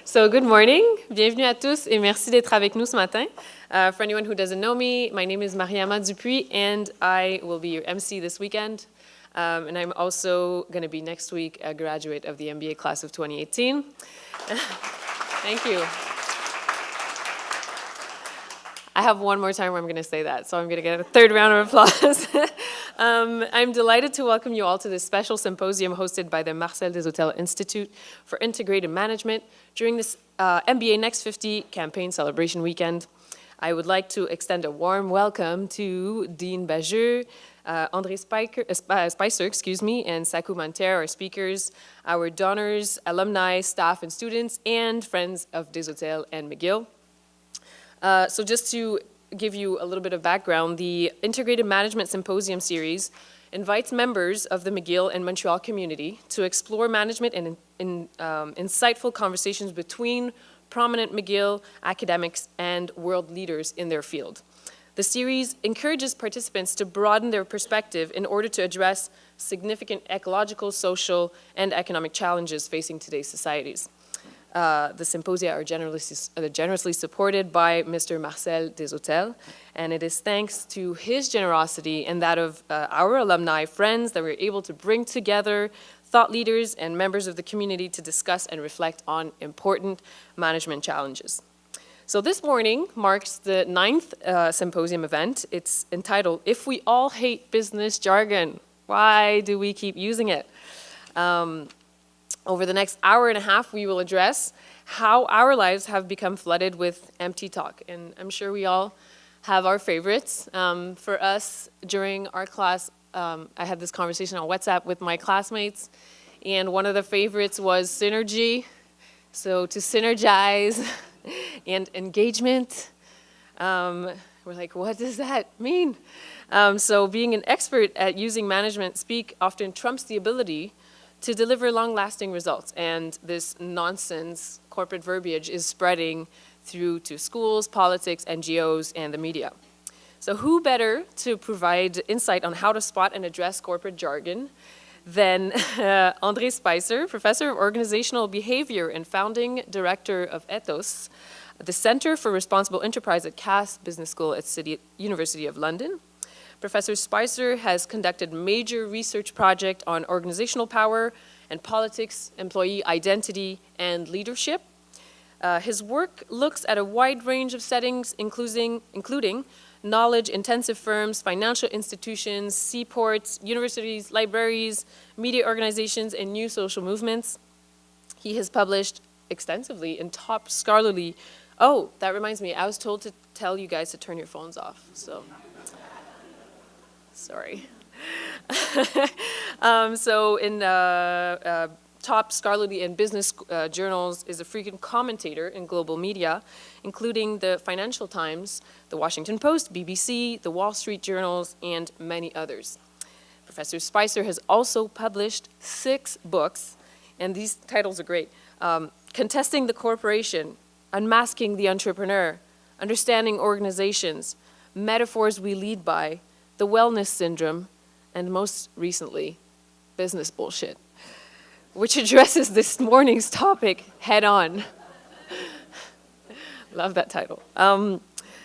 So good morning, bienvenue à tous et merci d'être avec nous ce matin. For anyone who doesn't know me, my name is Mariama Dupuis and I will be your MC this weekend. And I'm also going to be next week a graduate of the MBA class of 2018. Thank you. I have one more time where I'm going to say that, so I'm going to get a third round of applause. I'm delighted to welcome you all to this special symposium hosted by the Marcel Desautels Institute for Integrated Management during this MBA Next 50 campaign celebration weekend. I would like to extend a warm welcome to Dean Bajeux, André Spicer, and Saku Mantere, our speakers, our donors, alumni, staff, and students, and friends of Desautels and McGill. So just to give you a little bit of background, the Integrated Management Symposium series invites members of the McGill and Montreal community to explore management and insightful conversations between prominent McGill academics and world leaders in their field. The series encourages participants to broaden their perspective in order to address significant ecological, social, and economic challenges facing today's societies. The symposia are generously supported by Mr. Marcel Desautels, and it is thanks to his generosity and that of our alumni friends that we're able to bring together thought leaders and members of the community to discuss and reflect on important management challenges. So this morning marks the 9th symposium event. It's entitled, If We All Hate Business Jargon, Why Do We Keep Using It? Over the next hour and a half, we will address how our lives have become flooded with empty talk. And I'm sure we all have our favorites. For us, during our class, I had this conversation on WhatsApp with my classmates, and one of the favorites was synergy. So to synergize and engagement. We're like, what does that mean? So being an expert at using management speak often trumps the ability to deliver long-lasting results, and this nonsense corporate verbiage is spreading through to schools, politics, NGOs, and the media. So who better to provide insight on how to spot and address corporate jargon than André Spicer, Professor of Organizational Behaviour and founding director of ETHOS, the Centre for Responsible Enterprise at Cass Business School at University of London. Professor Spicer has conducted major research projects on organizational power and politics, employee identity, and leadership. His work looks at a wide range of settings, including knowledge-intensive firms, financial institutions, seaports, universities, libraries, media organizations, and new social movements. He has published extensively in top scholarly... Oh, that reminds me, I was told to tell you guys to turn your phones off, so... Sorry. So in top scholarly and business journals is a frequent commentator in global media, including the Financial Times, the Washington Post, BBC, the Wall Street Journals, and many others. Professor Spicer has also published 6 books, and these titles are great. Contesting the Corporation, Unmasking the Entrepreneur, Understanding Organizations, Metaphors We Lead By, The Wellness Syndrome, and most recently, Business Bullshit, which addresses this morning's topic head on. Love that title.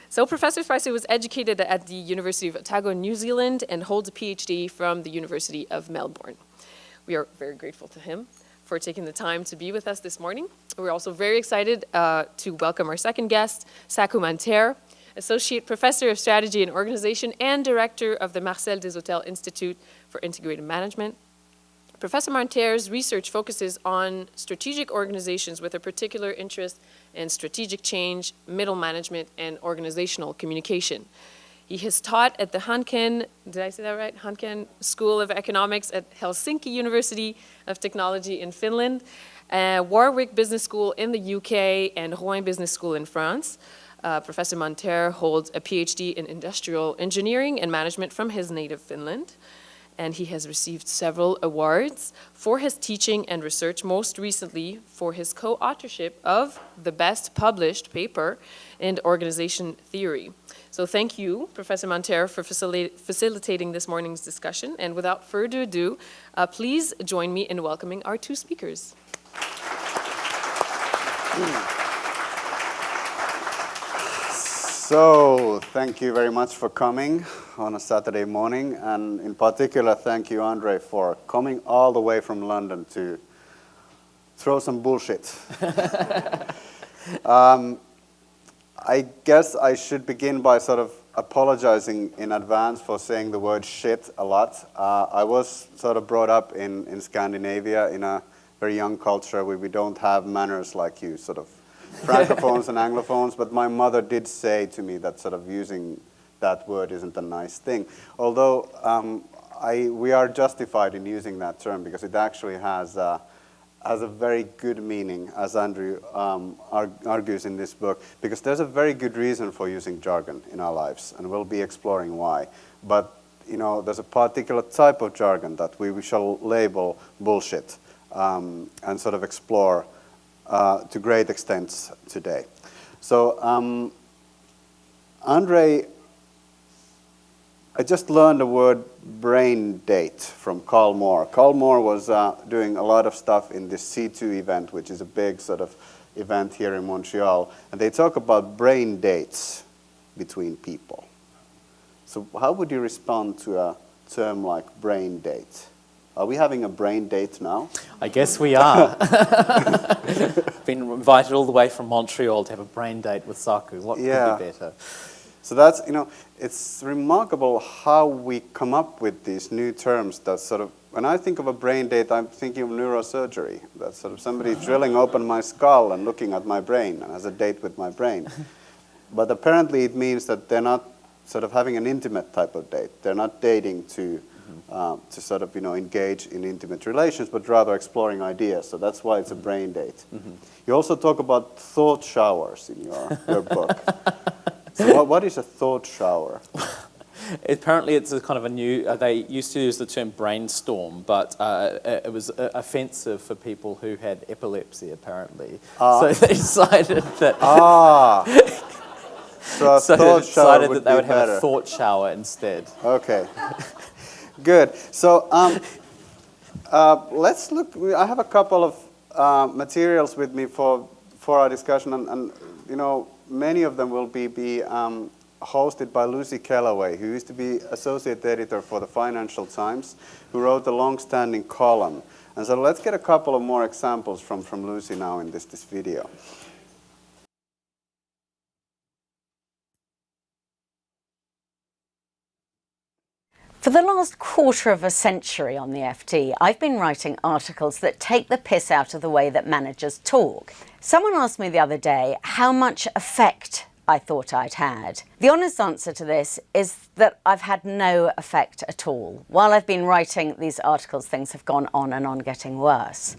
So Professor Spicer was educated at the University of Otago in New Zealand and holds a PhD from the University of Melbourne. We are very grateful to him for taking the time to be with us this morning. We're also very excited to welcome our second guest, Saku Mantere, Associate Professor of Strategy and Organization and Director of the Marcel Desautels Institute for Integrated Management. Professor Mantere's research focuses on strategic organizations with a particular interest in strategic change, middle management, and organizational communication. He has taught at the Hanken, did I say that right? Hanken School of Economics at Helsinki University of Technology in Finland, Warwick Business School in the UK, and Rouen Business School in France. Professor Mantere holds a PhD in industrial engineering and management from his native Finland, and he has received several awards for his teaching and research, most recently for his co-authorship of the best published paper in organization theory. So thank you, Professor Mantere, for facilitating this morning's discussion, and without further ado, please join me in welcoming our 2 speakers. So, thank you very much for coming on a Saturday morning, and in particular, thank you, André, for coming all the way from London to throw some bullshit. I guess I should begin by sort of apologizing in advance for saying the word shit a lot. I was sort of brought up in Scandinavia in a very young culture where we don't have manners like you, sort of francophones and anglophones, but my mother did say to me that sort of using that word isn't a nice thing. Although we are justified in using that term because it actually has a very good meaning, as Andrew argues in this book, because there's a very good reason for using jargon in our lives, and we'll be exploring why. But you know, there's a particular type of jargon that we shall label bullshit and sort of explore to great extents today. So, André, I just learned the word brain date from Carl Moore. Carl Moore was doing a lot of stuff in this C2 event, which is a big sort of event here in Montreal, and they talk about brain dates between people. So how would you respond to a term like brain date? Are we having a brain date now? I guess we are. Been invited all the way from Montreal to have a brain date with Saku. What could be better? So that's, you know, it's remarkable how we come up with these new terms that sort of, when I think of a brain date, I'm thinking of neurosurgery. That's sort of somebody drilling open my skull and looking at my brain and has a date with my brain. But apparently it means that they're not sort of having an intimate type of date. They're not dating to sort of, you know, engage in intimate relations, but rather exploring ideas. So that's why it's a brain date. You also talk about thought showers in your book. So what is a thought shower? Apparently it's a kind of a new, they used to use the term brainstorm, but it was offensive for people who had epilepsy, apparently. So they decided that... So a thought shower would that they would have better. a thought shower instead. Okay. Good. So let's look. I have a couple of materials with me for our discussion, and you know, many of them will be hosted by Lucy Kellaway, who used to be associate editor for the Financial Times, who wrote a long-standing column. And so let's get a couple of more examples from Lucy now in this video. For the last quarter of a century on the FT, I've been writing articles that take the piss out of the way that managers talk. Someone asked me the other day how much effect I thought I'd had. The honest answer to this is that I've had no effect at all. While I've been writing these articles, things have gone on and on getting worse.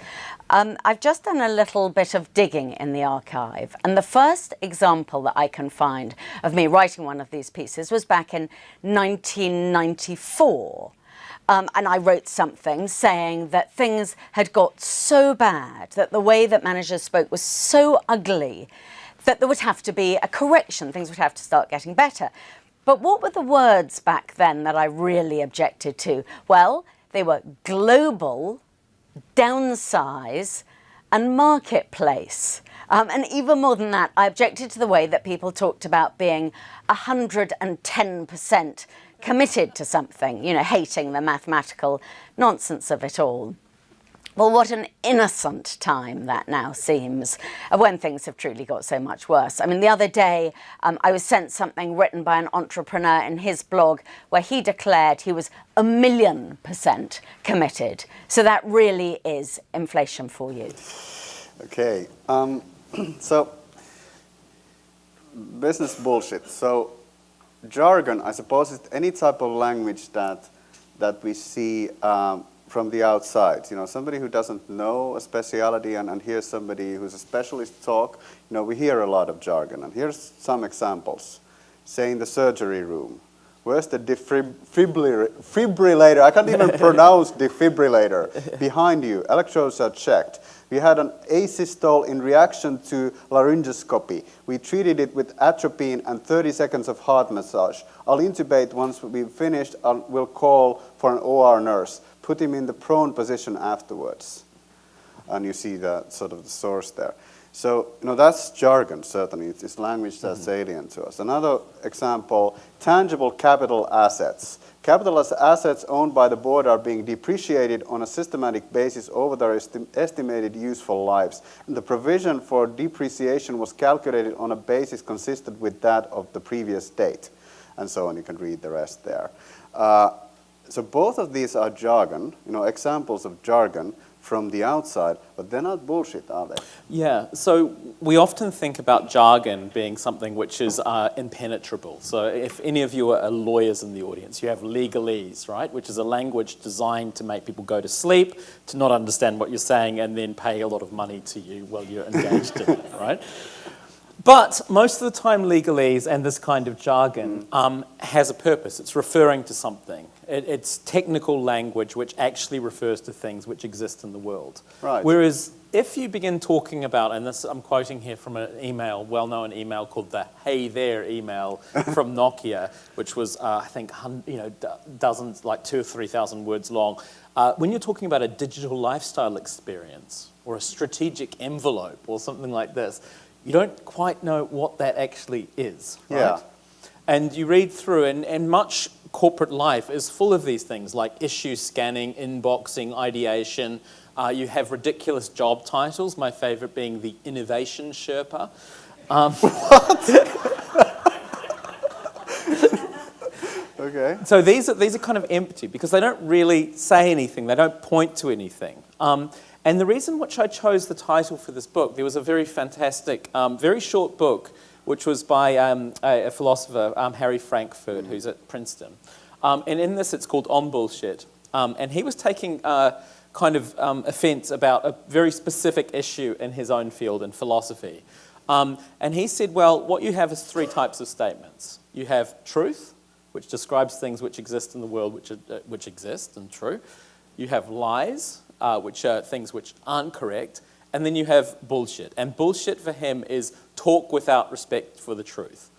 I've just done a little bit of digging in the archive, and the first example that I can find of me writing one of these pieces was back in 1994. And I wrote something saying that things had got so bad, that the way that managers spoke was so ugly, that there would have to be a correction, things would have to start getting better. But what were the words back then that I really objected to? Well, they were global, downsize, and marketplace. And even more than that, I objected to the way that people talked about being 110% committed to something, you know, hating the mathematical nonsense of it all. Well, what an innocent time that now seems, when things have truly got so much worse. I mean, the other day, I was sent something written by an entrepreneur in his blog where he declared he was 1,000,000% committed. So that really is inflation for you. Okay, so business bullshit. So jargon, I suppose, is any type of language that we see from the outside. You know, somebody who doesn't know a speciality and hears somebody who's a specialist talk, you know, we hear a lot of jargon. And here's some examples. Say in the surgery room, where's the defibrillator? I can't even pronounce defibrillator. Behind you, electrodes are checked. We had an asystole in reaction to laryngoscopy. We treated it with atropine and 30 seconds of heart massage. I'll intubate once we've finished. We'll call for an OR nurse. Put him in the prone position afterwards. And you see the sort of the source there. So, that's jargon, certainly. It's language that's alien to us. Another example, tangible capital assets. Capital assets owned by the board are being depreciated on a systematic basis over their estimated useful lives. And the provision for depreciation was calculated on a basis consistent with that of the previous date. And so on, you can read the rest there. So both of these are jargon, examples of jargon from the outside, but they're not bullshit, are they? Yeah, so we often think about jargon being something which is impenetrable. So if any of you are lawyers in the audience, you have legalese, right, which is a language designed to make people go to sleep, to not understand what you're saying, and then pay a lot of money to you while you're engaged in it, right? But most of the time, legalese and this kind of jargon has a purpose. It's referring to something. It's technical language which actually refers to things which exist in the world. Right. Whereas if you begin talking about, and this I'm quoting here from an email, well-known email called the Hey There email from Nokia, which was, I think, dozens, like 2,000 or 3,000 words long. When you're talking about a digital lifestyle experience or a strategic envelope or something like this, you don't quite know what that actually is, right? Yeah. And you read through, and much corporate life is full of these things like issue scanning, inboxing, ideation. You have ridiculous job titles, my favorite being the Innovation Sherpa. Okay. So these are kind of empty because they don't really say anything. They don't point to anything. And the reason which I chose the title for this book, there was a very fantastic, very short book, which was by a philosopher, Harry Frankfurt, who's at Princeton. And in this, it's called On Bullshit. And he was taking kind of offense about a very specific issue in his own field in philosophy. And he said, well, what you have is three types of statements. You have truth, which describes things which exist in the world which exist and true. You have lies, which are things which aren't correct, and then you have bullshit. And bullshit for him is talk without respect for the truth.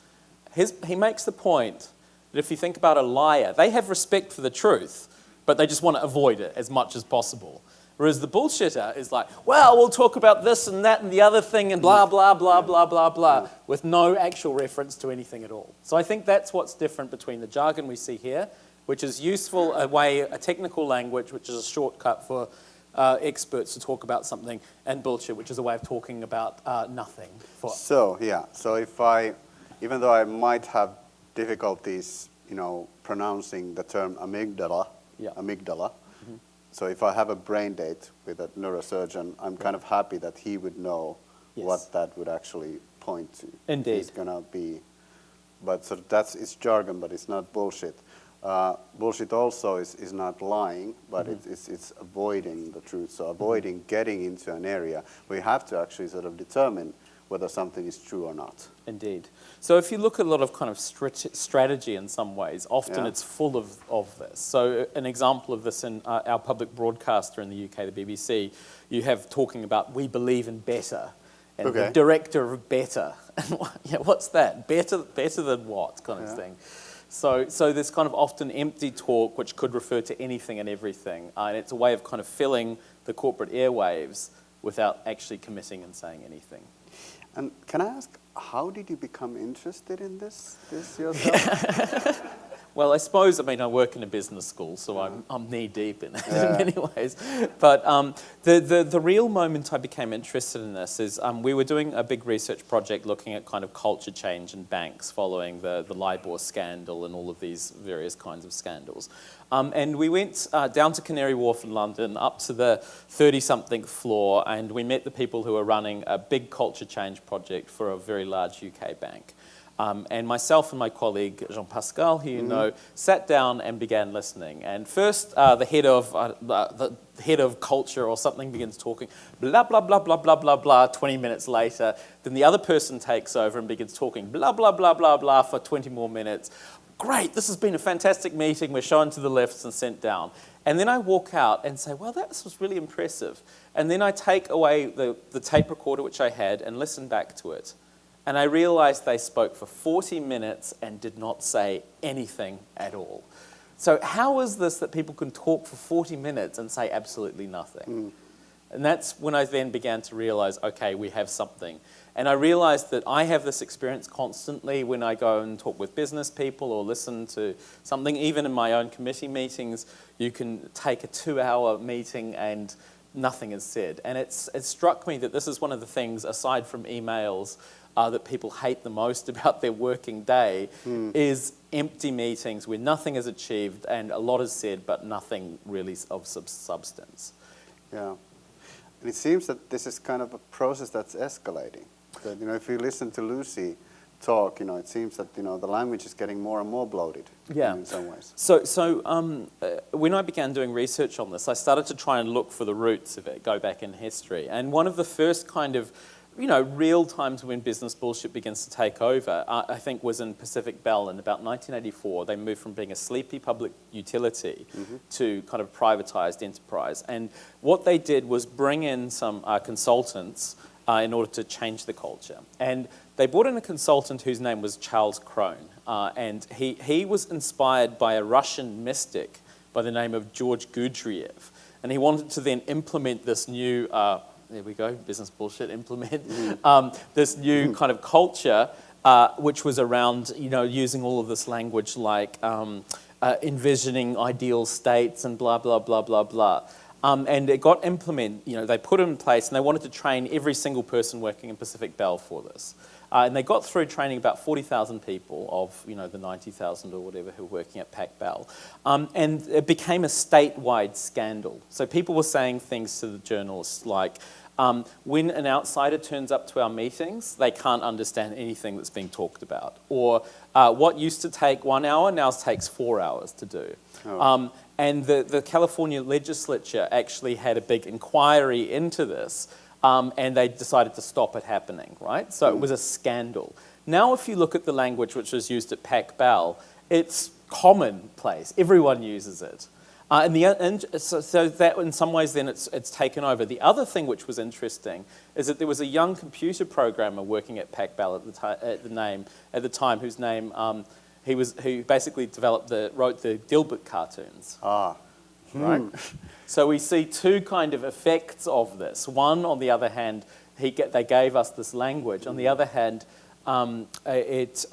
He makes the point that if you think about a liar, they have respect for the truth, but they just want to avoid it as much as possible. Whereas the bullshitter is like, well, we'll talk about this and that and the other thing and blah, blah, blah, blah, blah, blah, with no actual reference to anything at all. So I think that's what's different between the jargon we see here, which is useful, a technical language, which is a shortcut for experts to talk about something, and bullshit, which is a way of talking about nothing. So even though I might have difficulties, pronouncing the term amygdala, so if I have a brain date with a neurosurgeon, I'm kind of happy that he would know what that would actually point to. Indeed. He's gonna be, but so it's jargon, but it's not bullshit. Bullshit also is not lying, but it's avoiding the truth. So avoiding getting into an area where you have to actually sort of determine whether something is true or not. Indeed. So if you look at a lot of kind of strategy in some ways, often it's full of this. So an example of this in our public broadcaster in the UK, the BBC, you have talking about we believe in better. And the director of better. What's that? Better than what kind of thing? So there's kind of often empty talk which could refer to anything and everything. And it's a way of kind of filling the corporate airwaves without actually committing and saying anything. And can I ask, how did you become interested in this yourself? Well, I suppose, I work in a business school, so I'm knee-deep in it in many ways. But the real moment I became interested in this is we were doing a big research project looking at kind of culture change in banks following the LIBOR scandal and all of these various kinds of scandals. And we went down to Canary Wharf in London, up to the 30-something floor, and we met the people who were running a big culture change project for a very large UK bank. And myself and my colleague, Jean-Pascal, who you know, sat down and began listening. And first, the head of culture or something begins talking, blah, blah, blah, blah, blah, blah, blah, 20 minutes later. Then the other person takes over and begins talking, blah, blah, blah, blah, blah, for 20 more minutes. Great, this has been a fantastic meeting. We're shown to the lifts and sent down. And then I walk out and say, well, that was really impressive. And then I take away the tape recorder which I had and listen back to it. And I realized they spoke for 40 minutes and did not say anything at all. So how is this that people can talk for 40 minutes and say absolutely nothing? And that's when I then began to realize, okay, we have something. And I realized that I have this experience constantly when I go and talk with business people or listen to something. Even in my own committee meetings, you can take a 2-hour meeting and nothing is said. And it struck me that this is one of the things, aside from emails, that people hate the most about their working day, is empty meetings where nothing is achieved and a lot is said, but nothing really of substance. Yeah. And it seems that this is kind of a process that's escalating. That, if you listen to Lucy talk, it seems that, the language is getting more and more bloated in some ways. So when I began doing research on this, I started to try and look for the roots of it, go back in history. And one of the first kind of, real times when business bullshit begins to take over, I think was in Pacific Bell in about 1984. They moved from being a sleepy public utility to kind of privatized enterprise. And what they did was bring in some consultants in order to change the culture. And they brought in a consultant whose name was Charles Crone. And he was inspired by a Russian mystic by the name of George Gurdjieff. And he wanted to then implement this new, there we go, business bullshit, implement this new kind of culture, which was around, using all of this language like envisioning ideal states and blah, blah, blah, blah, blah. And it got implemented, they put it in place and they wanted to train every single person working in Pacific Bell for this. And they got through training about 40,000 people of, the 90,000 or whatever who were working at Pac Bell. And it became a statewide scandal. So people were saying things to the journalists like, when an outsider turns up to our meetings, they can't understand anything that's being talked about. Or what used to take 1 hour now takes 4 hours to do. Oh. And the California legislature actually had a big inquiry into this, and they decided to stop it happening, right? So it was a scandal. Now if you look at the language which was used at Pac Bell, it's commonplace. Everyone uses it. So that in some ways then it's taken over. The other thing which was interesting is that there was a young computer programmer working at Pac Bell at the time whose name who basically wrote the Dilbert cartoons. Right. So we see two kind of effects of this. One, on the other hand, they gave us this language. On the other hand, it's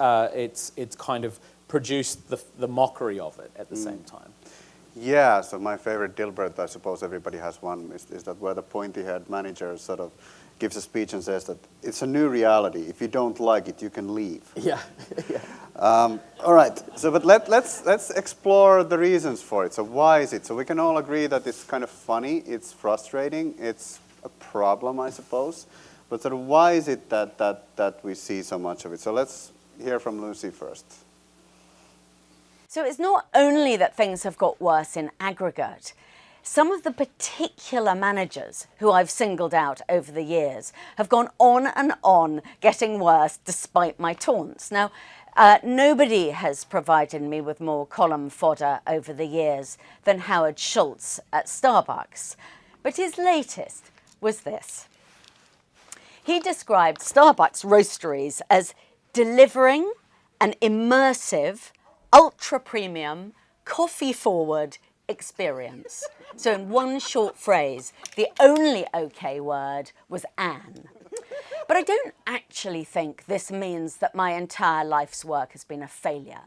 kind of produced the mockery of it at the same time. Yeah, so my favorite Dilbert, I suppose everybody has one, is that where the pointy-head manager sort of gives a speech and says that it's a new reality. If you don't like it, you can leave. Yeah. All right. So, but let's explore the reasons for it. So, why is it? So, we can all agree that it's kind of funny. It's frustrating. It's a problem, I suppose. But sort of why is it that we see so much of it? So, let's hear from Lucy first. So it's not only that things have got worse in aggregate. Some of the particular managers who I've singled out over the years have gone on and on getting worse despite my taunts. Now, nobody has provided me with more column fodder over the years than Howard Schultz at Starbucks. But his latest was this. He described Starbucks roasteries as delivering an immersive, ultra-premium, coffee-forward experience. So in one short phrase, the only okay word was Anne. But I don't actually think this means that my entire life's work has been a failure.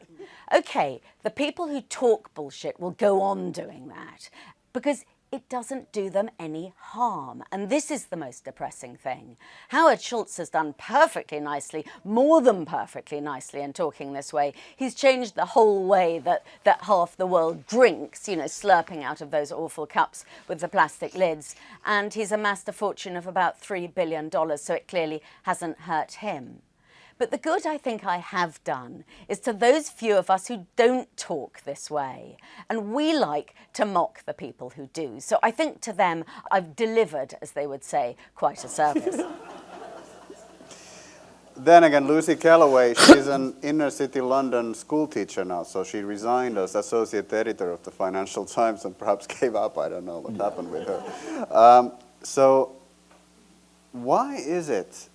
Okay, the people who talk bullshit will go on doing that because it doesn't do them any harm. And this is the most depressing thing. Howard Schultz has done perfectly nicely, more than perfectly nicely in talking this way. He's changed the whole way that half the world drinks, slurping out of those awful cups with the plastic lids. And he's amassed a fortune of about $3 billion, so it clearly hasn't hurt him. But the good I think I have done is to those few of us who don't talk this way. And we like to mock the people who do. So I think to them, I've delivered, as they would say, quite a service. Then again, Lucy Calloway, she's an inner city London school teacher now. So she resigned as associate editor of the Financial Times and perhaps gave up. I don't know what happened with her. So why is it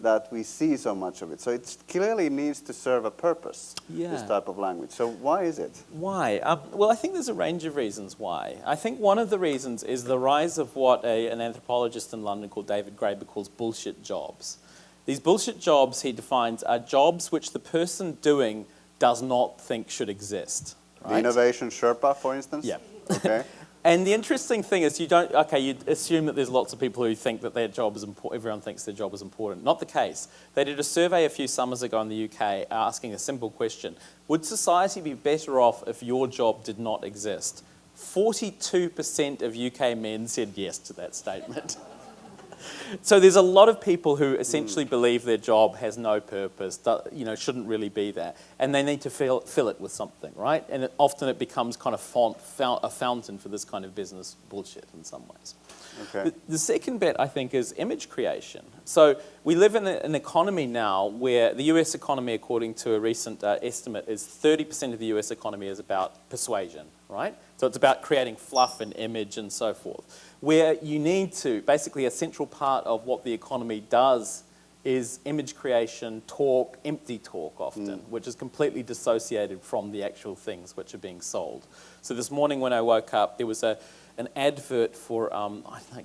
that we see so much of it. So it clearly needs to serve a purpose, Yeah. this type of language. So why is it? Why? Well, I think there's a range of reasons why. I think one of the reasons is the rise of what an anthropologist in London called David Graeber calls bullshit jobs. These bullshit jobs, he defines, are jobs which the person doing does not think should exist. The Right? innovation Sherpa, for instance? Yeah. Okay. And the interesting thing is you assume that there's lots of people who think that their job is important, everyone thinks their job is important. Not the case. They did a survey a few summers ago in the UK asking a simple question. Would society be better off if your job did not exist? 42% of UK men said yes to that statement. So there's a lot of people who essentially believe their job has no purpose, shouldn't really be there, and they need to fill it with something, right? And often it becomes kind of a fountain for this kind of business bullshit in some ways. Okay. The second bit, I think, is image creation. So we live in an economy now where the US economy, according to a recent estimate, is 30% of the US economy is about persuasion, right? So it's about creating fluff and image and so forth. Where you need to, basically a central part of what the economy does is image creation, talk, empty talk often, which is completely dissociated from the actual things which are being sold. So this morning when I woke up, there was an advert for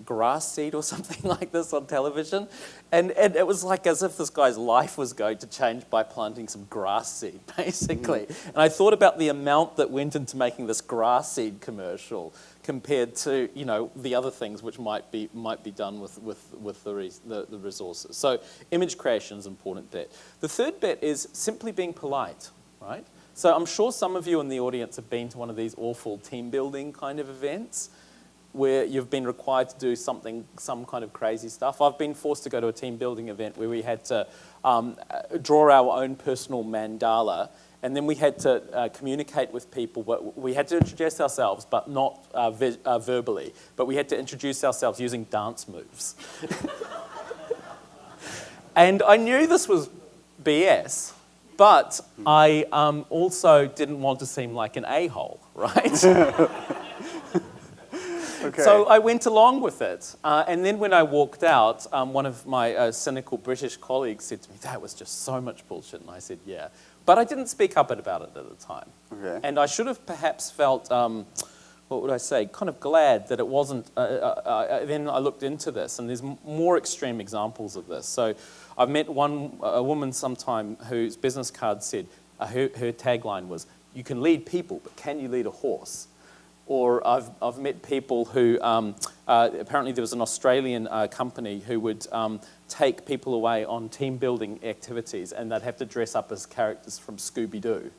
grass seed or something like this on television. And it was like as if this guy's life was going to change by planting some grass seed, basically. And I thought about the amount that went into making this grass seed commercial compared to the other things which might be done with the resources. So image creation is an important bit. The third bit is simply being polite, right? So I'm sure some of you in the audience have been to one of these awful team building kind of events where you've been required to do some kind of crazy stuff. I've been forced to go to a team building event where we had to draw our own personal mandala, and then we had to communicate with people. But we had to introduce ourselves, but not verbally. But we had to introduce ourselves using dance moves. And I knew this was BS, but I also didn't want to seem like an a-hole, right? Okay. So I went along with it. And then when I walked out, one of my cynical British colleagues said to me, "That was just so much bullshit." And I said, "Yeah." But I didn't speak up about it at the time. Okay. And I should have perhaps felt, what would I say, kind of glad that it wasn't. Then I looked into this, and there's more extreme examples of this. So I've met a woman sometime whose business card said, her tagline was, "You can lead people, but can you lead a horse?" Or I've met people who, apparently there was an Australian company who would take people away on team building activities, and they'd have to dress up as characters from Scooby-Doo,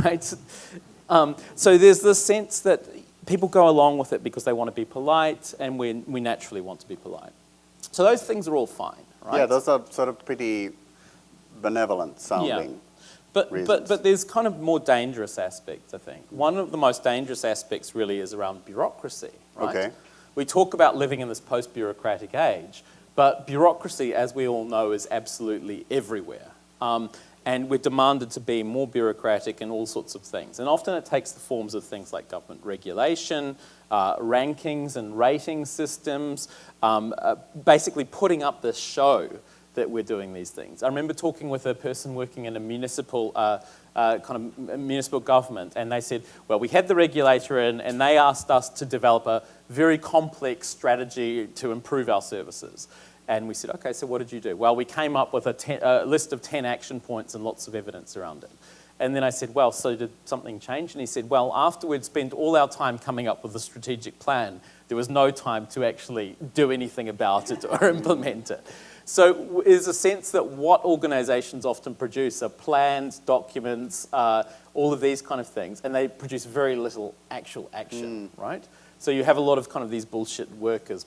right? So there's this sense that people go along with it because they want to be polite, and we naturally want to be polite. So those things are all fine, right? Yeah, those are sort of pretty benevolent sounding. Yeah. But there's kind of more dangerous aspects, I think. One of the most dangerous aspects really is around bureaucracy, right? Okay. We talk about living in this post-bureaucratic age, but bureaucracy, as we all know, is absolutely everywhere. And we're demanded to be more bureaucratic in all sorts of things. And often it takes the forms of things like government regulation, rankings and rating systems, basically putting up this show that we're doing these things. I remember talking with a person working in a municipal municipal government, and they said, well, we had the regulator in, and they asked us to develop a very complex strategy to improve our services. And we said, okay, so what did you do? Well, we came up with a list of 10 action points and lots of evidence around it. And then I said, well, so did something change? And he said, well, after we'd spent all our time coming up with a strategic plan, there was no time to actually do anything about it or implement it. So there's a sense that what organisations often produce are plans, documents, all of these kind of things, and they produce very little actual action, right? So you have a lot of kind of these bullshit workers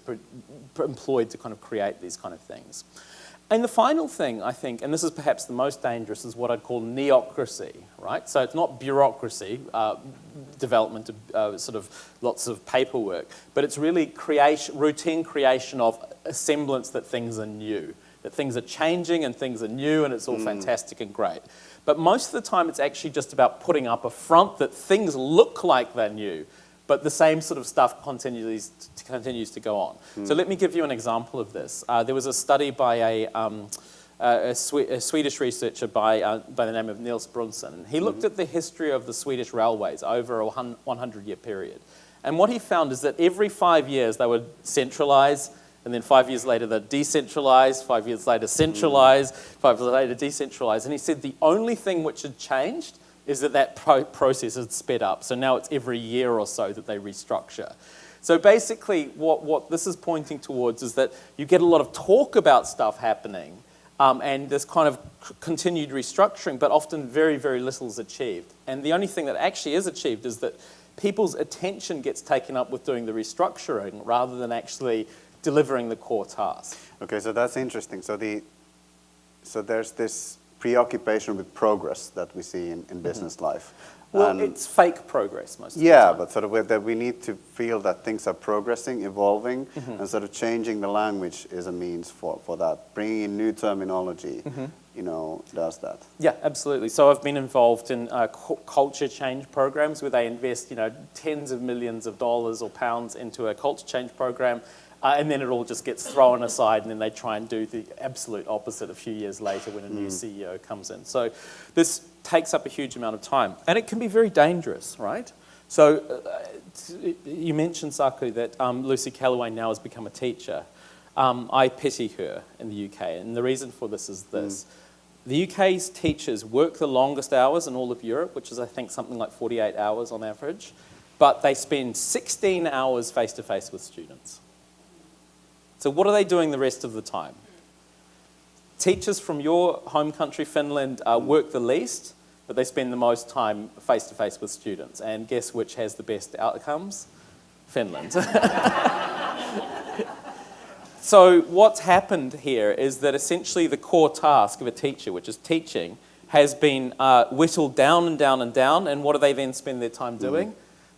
employed to kind of create these kind of things. And the final thing, I think, and this is perhaps the most dangerous, is what I'd call neocracy, right? So it's not bureaucracy, development of sort of lots of paperwork, but it's really routine creation of a semblance that things are new, that things are changing and things are new and it's all fantastic and great. But most of the time it's actually just about putting up a front that things look like they're new, but the same sort of stuff continues to go on. So let me give you an example of this. There was a study by a Swedish researcher by the name of Niels Brunson. He looked at the history of the Swedish railways over a 100-year period. And what he found is that every 5 years they would centralize, and then 5 years later they'd decentralize, 5 years later centralize, 5 years later decentralize. And he said the only thing which had changed is that process had sped up. So now it's every year or so that they restructure. So basically what this is pointing towards is that you get a lot of talk about stuff happening, and this kind of continued restructuring, but often very, very little is achieved. And the only thing that actually is achieved is that people's attention gets taken up with doing the restructuring rather than actually delivering the core task. Okay, so that's interesting. So there's this preoccupation with progress that we see in business life. Well, And it's fake progress most of the yeah, time. but sort of that we need to feel that things are progressing, evolving, and sort of changing the language is a means for that. Bringing in new terminology, does that. Yeah, absolutely. So I've been involved in culture change programs where they invest, tens of millions of dollars or pounds into a culture change program, and then it all just gets thrown aside, and then they try and do the absolute opposite a few years later when a new CEO comes in. So this takes up a huge amount of time, and it can be very dangerous, right? So you mentioned, Saku, that Lucy Callaway now has become a teacher. I pity her in the UK, and the reason for this is this. The UK's teachers work the longest hours in all of Europe, which is, I think, something like 48 hours on average, but they spend 16 hours face-to-face with students. So what are they doing the rest of the time? Teachers from your home country, Finland, work the least, but they spend the most time face-to-face with students. And guess which has the best outcomes? Finland. So what's happened here is that essentially the core task of a teacher, which is teaching, has been whittled down and down and down. And what do they then spend their time doing?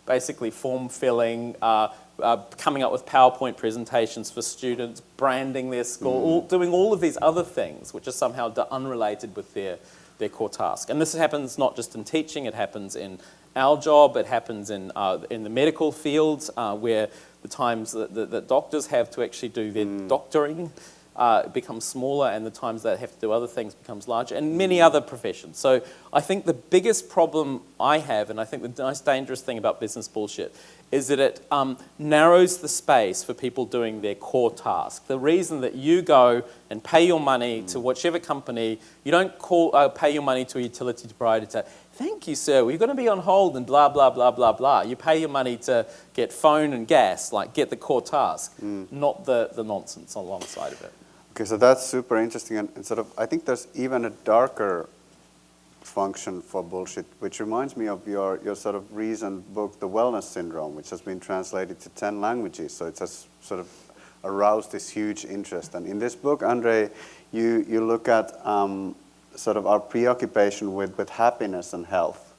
Basically form filling, coming up with PowerPoint presentations for students, branding their school, doing all of these other things which are somehow unrelated with their core task. And this happens not just in teaching, it happens in our job, it happens in the medical fields where the times that doctors have to actually do their doctoring becomes smaller, and the times they have to do other things becomes larger, and many other professions. So I think the biggest problem I have, and I think the most dangerous thing about business bullshit, is that it narrows the space for people doing their core task. The reason that you go and pay your money to whichever company, you don't pay your money to a utility provider to, thank you, sir, we're going to be on hold and blah, blah, blah, blah, blah. You pay your money to get phone and gas, like get the core task, not the nonsense alongside of it. Okay, so that's super interesting, and sort of, I think there's even a darker function for bullshit, which reminds me of your sort of recent book, The Wellness Syndrome, which has been translated to 10 languages, so it has sort of aroused this huge interest. And in this book, André, you look at sort of our preoccupation with happiness and health,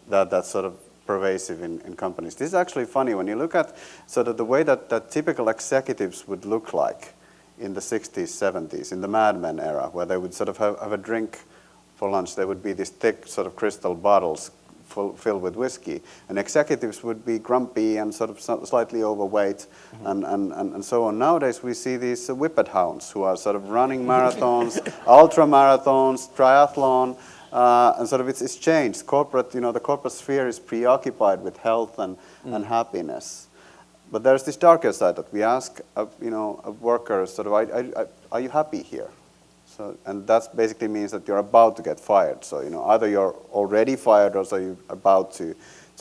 that's sort of pervasive in companies. This is actually funny when you look at sort of the way that typical executives would look like in the 60s, 70s, in the Mad Men era, where they would sort of have a drink for lunch. There would be these thick sort of crystal bottles filled with whiskey, and executives would be grumpy and sort of slightly overweight, and so on. Nowadays we see these whippet hounds who are sort of running marathons, ultra marathons, triathlon, and sort of it's changed. Corporate, the corporate sphere is preoccupied with health and happiness. But there's this darker side that we ask, a worker, sort of, are you happy here? So, and that basically means that you're about to get fired. So, either you're already fired or so you're about to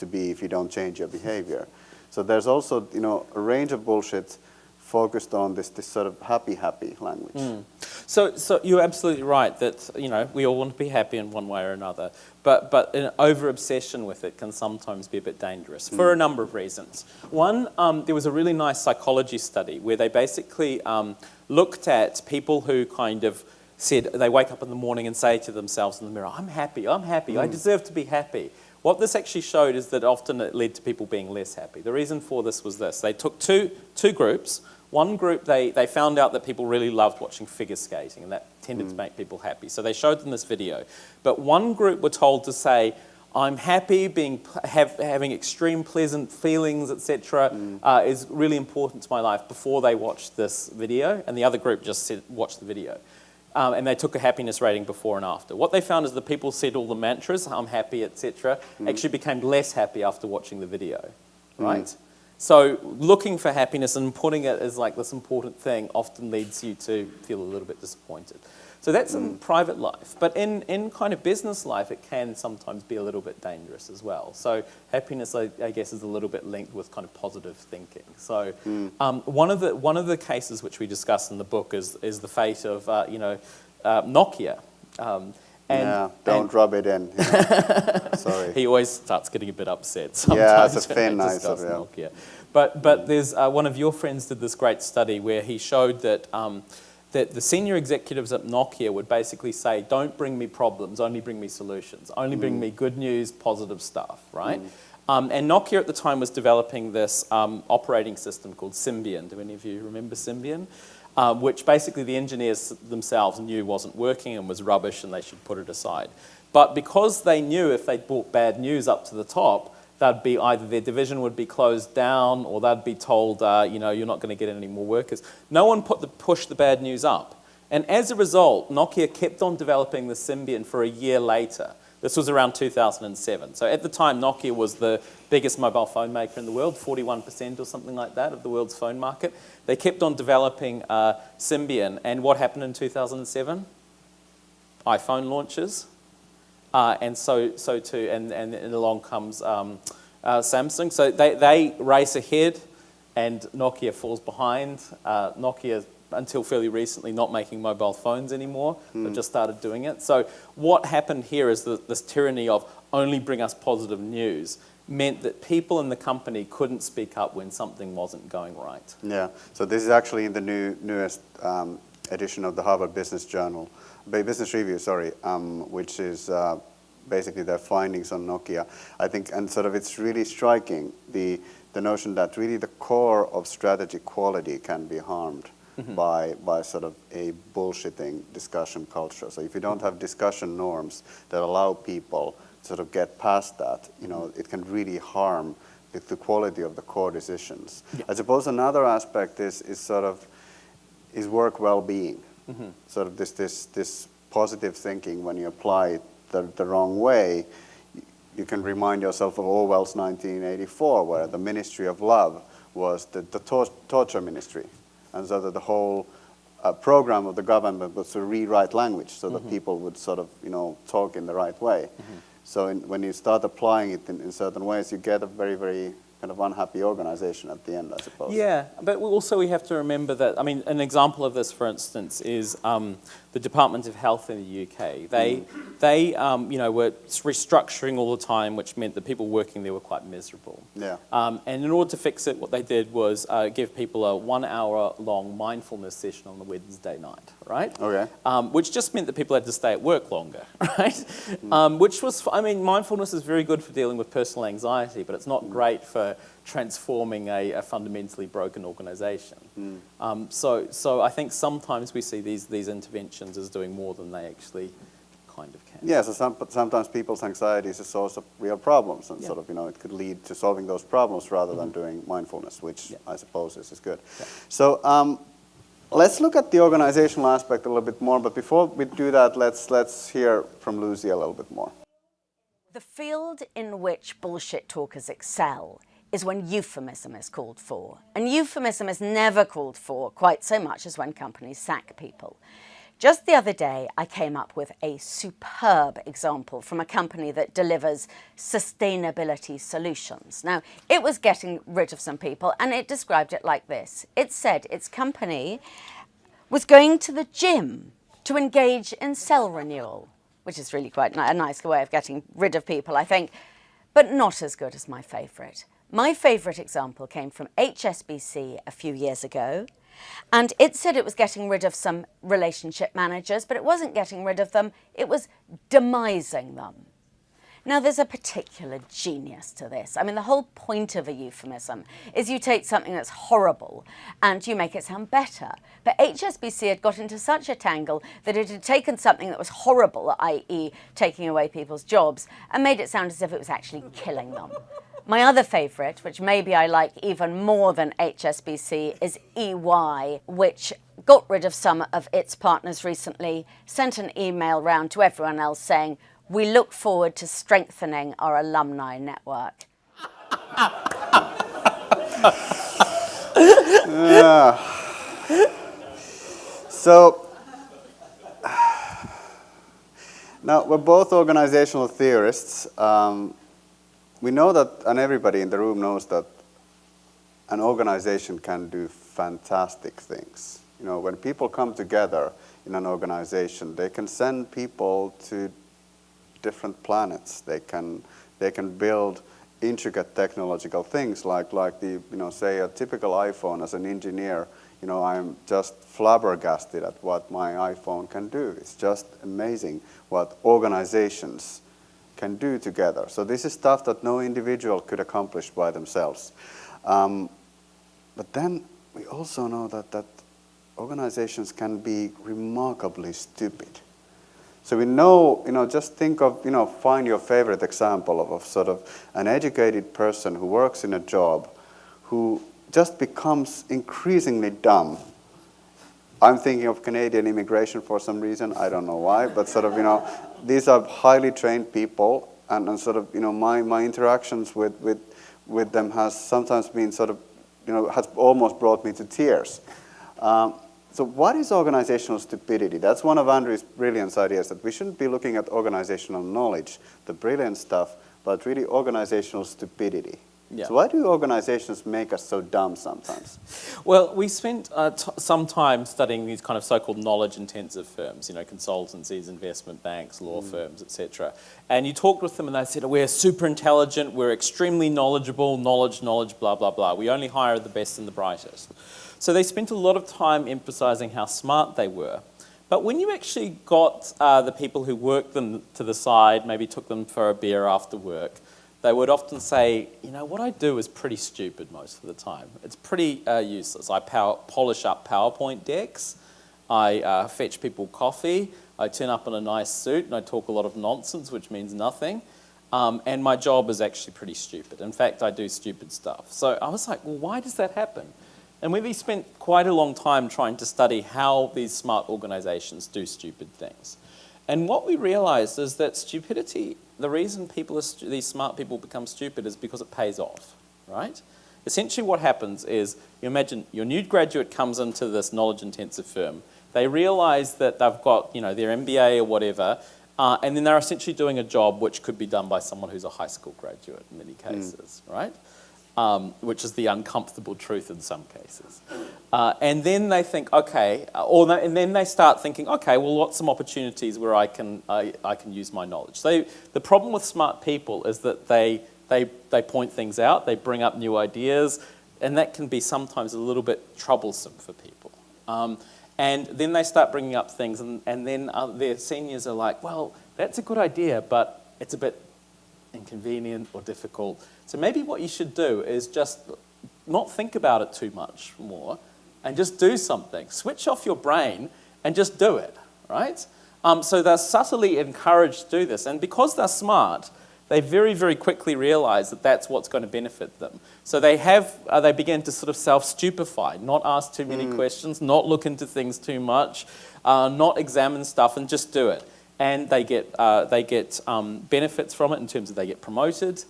be if you don't change your behavior. So there's also, a range of bullshit focused on this sort of happy language. So you're absolutely right that, we all want to be happy in one way or another, but an over-obsession with it can sometimes be a bit dangerous for a number of reasons. One, there was a really nice psychology study where they basically looked at people who kind of said, they wake up in the morning and say to themselves in the mirror, I'm happy, I deserve to be happy. What this actually showed is that often it led to people being less happy. The reason for this was this. They took two groups. One group, they found out that people really loved watching figure skating, and that tended to make people happy. So they showed them this video. But one group were told to say, I'm happy, having extreme pleasant feelings, etc., is really important to my life before they watched this video. And the other group just said, watch the video. and they took a happiness rating before and after. What they found is the people said all the mantras, I'm happy, etc., actually became less happy after watching the video, right? So looking for happiness and putting it as like this important thing often leads you to feel a little bit disappointed. So that's in private life. But in kind of business life, it can sometimes be a little bit dangerous as well. So happiness, I guess, is a little bit linked with kind of positive thinking. So one of the cases which we discuss in the book is the fate of, Nokia. Don't rub it in. Sorry. He always starts getting a bit upset sometimes. It's a thin when we ice discuss of Nokia. But there's one of your friends did this great study where he showed that that the senior executives at Nokia would basically say, don't bring me problems, only bring me solutions. Only bring me good news, positive stuff, right? And Nokia at the time was developing this operating system called Symbian. Do any of you remember Symbian? Which basically the engineers themselves knew wasn't working and was rubbish and they should put it aside. But because they knew if they brought bad news up to the top, that'd be either their division would be closed down or they'd be told, you're not going to get any more workers. No one pushed the bad news up. And as a result, Nokia kept on developing the Symbian for a year later. This was around 2007. So at the time, Nokia was the biggest mobile phone maker in the world, 41% or something like that of the world's phone market. They kept on developing Symbian. And what happened in 2007? iPhone launches. And so too, and along comes Samsung. So they race ahead, and Nokia falls behind. Nokia, until fairly recently, not making mobile phones anymore. They've just started doing it. So what happened here is this tyranny of only bring us positive news meant that people in the company couldn't speak up when something wasn't going right. Yeah. So this is actually in the newest edition of the Harvard Business Review, which is basically their findings on Nokia. I think, and sort of it's really striking, the notion that really the core of strategy quality can be harmed by sort of a bullshitting discussion culture. So if you don't have discussion norms that allow people to sort of get past that, it can really harm the quality of the core decisions. Yeah. I suppose another aspect is work well-being. Sort of this positive thinking, when you apply it the wrong way, you can remind yourself of Orwell's 1984, where the Ministry of Love was the torture ministry. And so that the whole program of the government was to rewrite language so that people would sort of, talk in the right way. So when you start applying it in certain ways, you get a very, very kind of unhappy organization at the end, I suppose. Yeah, but also we have to remember that, an example of this, for instance, is the Department of Health in the UK. They were restructuring all the time, which meant that people working there were quite miserable. Yeah. And in order to fix it, what they did was give people a 1 hour long mindfulness session on the Wednesday night, right? Okay. Which just meant that people had to stay at work longer, right? Which was, mindfulness is very good for dealing with personal anxiety, but it's not great for transforming a fundamentally broken organisation. So I think sometimes we see these interventions as doing more than they actually kind of can. Yeah, so sometimes people's anxiety is a source of real problems, and sort of, it could lead to solving those problems rather than doing mindfulness, which I suppose is good. Yeah. So let's look at the organizational aspect a little bit more, but before we do that, let's hear from Lucy a little bit more. The field in which bullshit talkers excel is when euphemism is called for. And euphemism is never called for quite so much as when companies sack people. Just the other day, I came up with a superb example from a company that delivers sustainability solutions. Now, it was getting rid of some people, and it described it like this. It said its company was going to the gym to engage in cell renewal, which is really quite a nice way of getting rid of people, I think, but not as good as my favourite. My favourite example came from HSBC a few years ago, and it said it was getting rid of some relationship managers, but it wasn't getting rid of them, it was demising them. Now, there's a particular genius to this. The whole point of a euphemism is you take something that's horrible and you make it sound better. But HSBC had got into such a tangle that it had taken something that was horrible, i.e. taking away people's jobs, and made it sound as if it was actually killing them. My other favourite, which maybe I like even more than HSBC, is EY, which got rid of some of its partners recently, sent an email round to everyone else saying, "We look forward to strengthening our alumni network." So, now we're both organizational theorists. We know that, and everybody in the room knows that an organization can do fantastic things. You know, when people come together in an organization, they can send people to different planets. They can build intricate technological things like the, you know, say a typical iPhone. As an engineer, you know, I'm just flabbergasted at what my iPhone can do. It's just amazing what organizations can do together. So this is stuff that no individual could accomplish by themselves. But then we also know that organizations can be remarkably stupid. So we know, you know, just think of, you know, find your favorite example of sort of an educated person who works in a job who just becomes increasingly dumb. I'm thinking of Canadian immigration for some reason, I don't know why, but sort of, you know, these are highly trained people, and sort of, you know, my interactions with them has sometimes been sort of, you know, has almost brought me to tears. So what is organizational stupidity? That's one of André's brilliant ideas, that we shouldn't be looking at organizational knowledge, the brilliant stuff, but really organizational stupidity. Yeah. So why do organizations make us so dumb sometimes? Well, we spent some time studying these kind of so-called knowledge-intensive firms, you know, consultancies, investment banks, law firms, etc. And you talked with them and they said, "Oh, we're super intelligent, we're extremely knowledgeable, knowledge, blah, blah, blah. We only hire the best and the brightest." So they spent a lot of time emphasizing how smart they were. But when you actually got the people who worked them to the side, maybe took them for a beer after work, they would often say, "You know, what I do is pretty stupid most of the time. It's pretty useless. I polish up PowerPoint decks, I fetch people coffee, I turn up in a nice suit, and I talk a lot of nonsense, which means nothing. And my job is actually pretty stupid. In fact, I do stupid stuff." So I was like, well, why does that happen? And we spent quite a long time trying to study how these smart organizations do stupid things. And what we realized is that stupidity, the reason these smart people become stupid is because it pays off, right? Essentially what happens is, you imagine your new graduate comes into this knowledge-intensive firm. They realize that they've got, you know, their MBA or whatever, and then they're essentially doing a job which could be done by someone who's a high school graduate in many cases, right? Which is the uncomfortable truth in some cases. And then they think, okay, and then they start thinking, okay, well, what's some opportunities where I can use my knowledge? So the problem with smart people is that they point things out, they bring up new ideas, and that can be sometimes a little bit troublesome for people. And then they start bringing up things, and then their seniors are like, well, that's a good idea, but it's a bit inconvenient or difficult. So maybe what you should do is just not think about it too much more and just do something. Switch off your brain and just do it, right? So they're subtly encouraged to do this. And because they're smart, they very, very quickly realize that that's what's going to benefit them. So they begin to sort of self-stupefy, not ask too many questions, not look into things too much, not examine stuff, and just do it. And they get benefits from it in terms of they get promoted.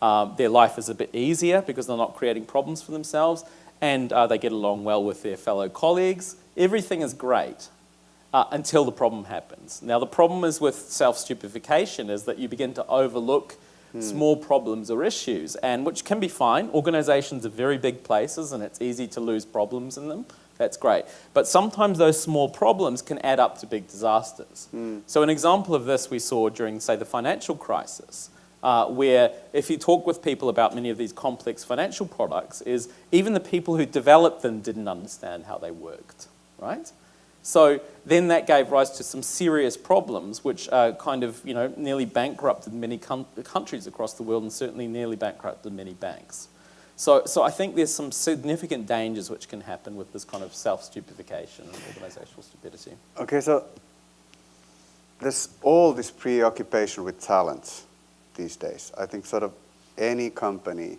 Their life is a bit easier because they're not creating problems for themselves, and they get along well with their fellow colleagues. Everything is great until the problem happens. Now, the problem is with self-stupefaction is that you begin to overlook small problems or issues, and which can be fine. Organizations are very big places, and it's easy to lose problems in them. That's great. But sometimes those small problems can add up to big disasters. So an example of this we saw during, say, the financial crisis, where if you talk with people about many of these complex financial products, is even the people who developed them didn't understand how they worked, right? So then that gave rise to some serious problems, which kind of, you know, nearly bankrupted many countries across the world, and certainly nearly bankrupted many banks. So I think there's some significant dangers which can happen with this kind of self-stupefaction and organizational stupidity. Okay, so there's all this preoccupation with talent these days. I think sort of any company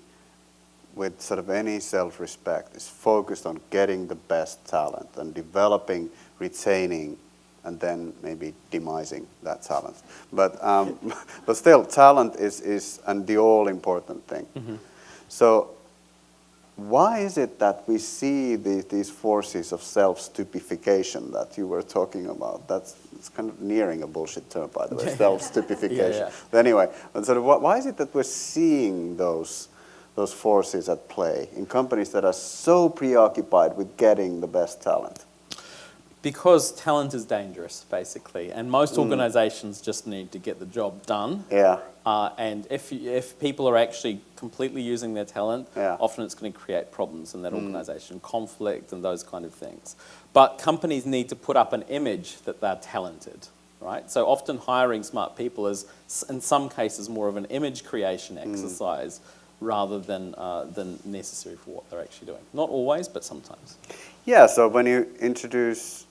with sort of any self-respect is focused on getting the best talent and developing, retaining, and then maybe demising that talent. But but still, talent is the all-important thing. So why is it that we see these forces of self-stupefaction that you were talking about? It's kind of nearing a bullshit term, by the way, self-stupefaction. Yeah. But anyway, sort of why is it that we're seeing those forces at play in companies that are so preoccupied with getting the best talent? Because talent is dangerous, basically, and most organisations just need to get the job done. Yeah. And if people are actually completely using their talent, often it's going to create problems in that organisation, conflict and those kind of things. But companies need to put up an image that they're talented, right? So often hiring smart people is, in some cases, more of an image creation exercise rather than necessary for what they're actually doing. Not always, but sometimes. Yeah, so when you introduce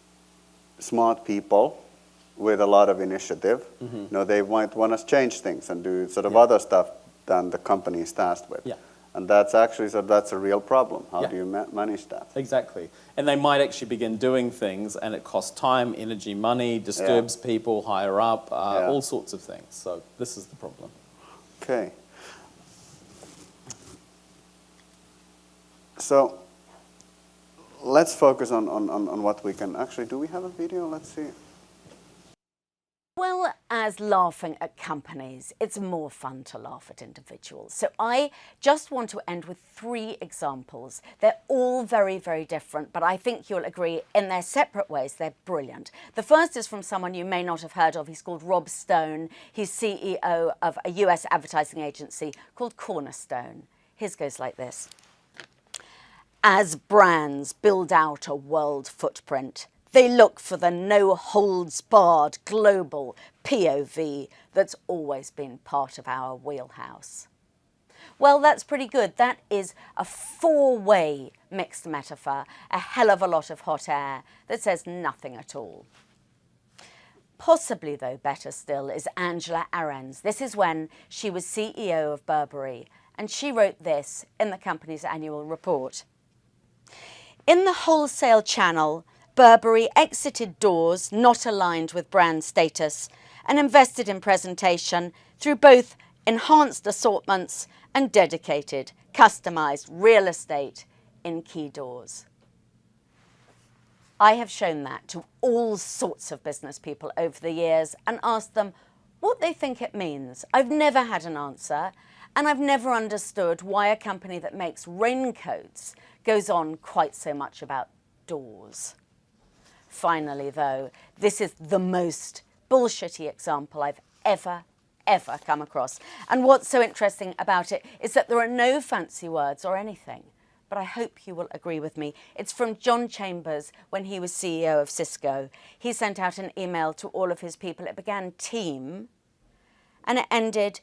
smart people with a lot of initiative, you know, they might want to change things and do sort of other stuff than the company is tasked with. Yeah. And that's actually, so that's a real problem. How do you manage that? Exactly. And they might actually begin doing things and it costs time, energy, money, disturbs people higher up, all sorts of things. So this is the problem. Okay. So let's focus on what we can actually do. We have a video. Let's see. Well, as laughing at companies, it's more fun to laugh at individuals. So I just want to end with 3 examples. They're all very, very different, but I think you'll agree in their separate ways, they're brilliant. The first is from someone you may not have heard of. He's called Rob Stone. He's CEO of a US advertising agency called Cornerstone. His goes like this. As brands build out a world footprint, they look for the no-holds-barred global POV that's always been part of our wheelhouse. Well, that's pretty good. That is a 4-way mixed metaphor, a hell of a lot of hot air that says nothing at all. Possibly, though, better still, is Angela Ahrendts. This is when she was CEO of Burberry, and she wrote this in the company's annual report. In the wholesale channel, Burberry exited doors not aligned with brand status and invested in presentation through both enhanced assortments and dedicated, customised real estate in key doors. I have shown that to all sorts of business people over the years and asked them what they think it means. I've never had an answer, and I've never understood why a company that makes raincoats goes on quite so much about doors. Finally, though, this is the most bullshitty example I've ever come across. And what's so interesting about it is that there are no fancy words or anything. But I hope you will agree with me. It's from John Chambers when he was CEO of Cisco. He sent out an email to all of his people. It began team, and it ended,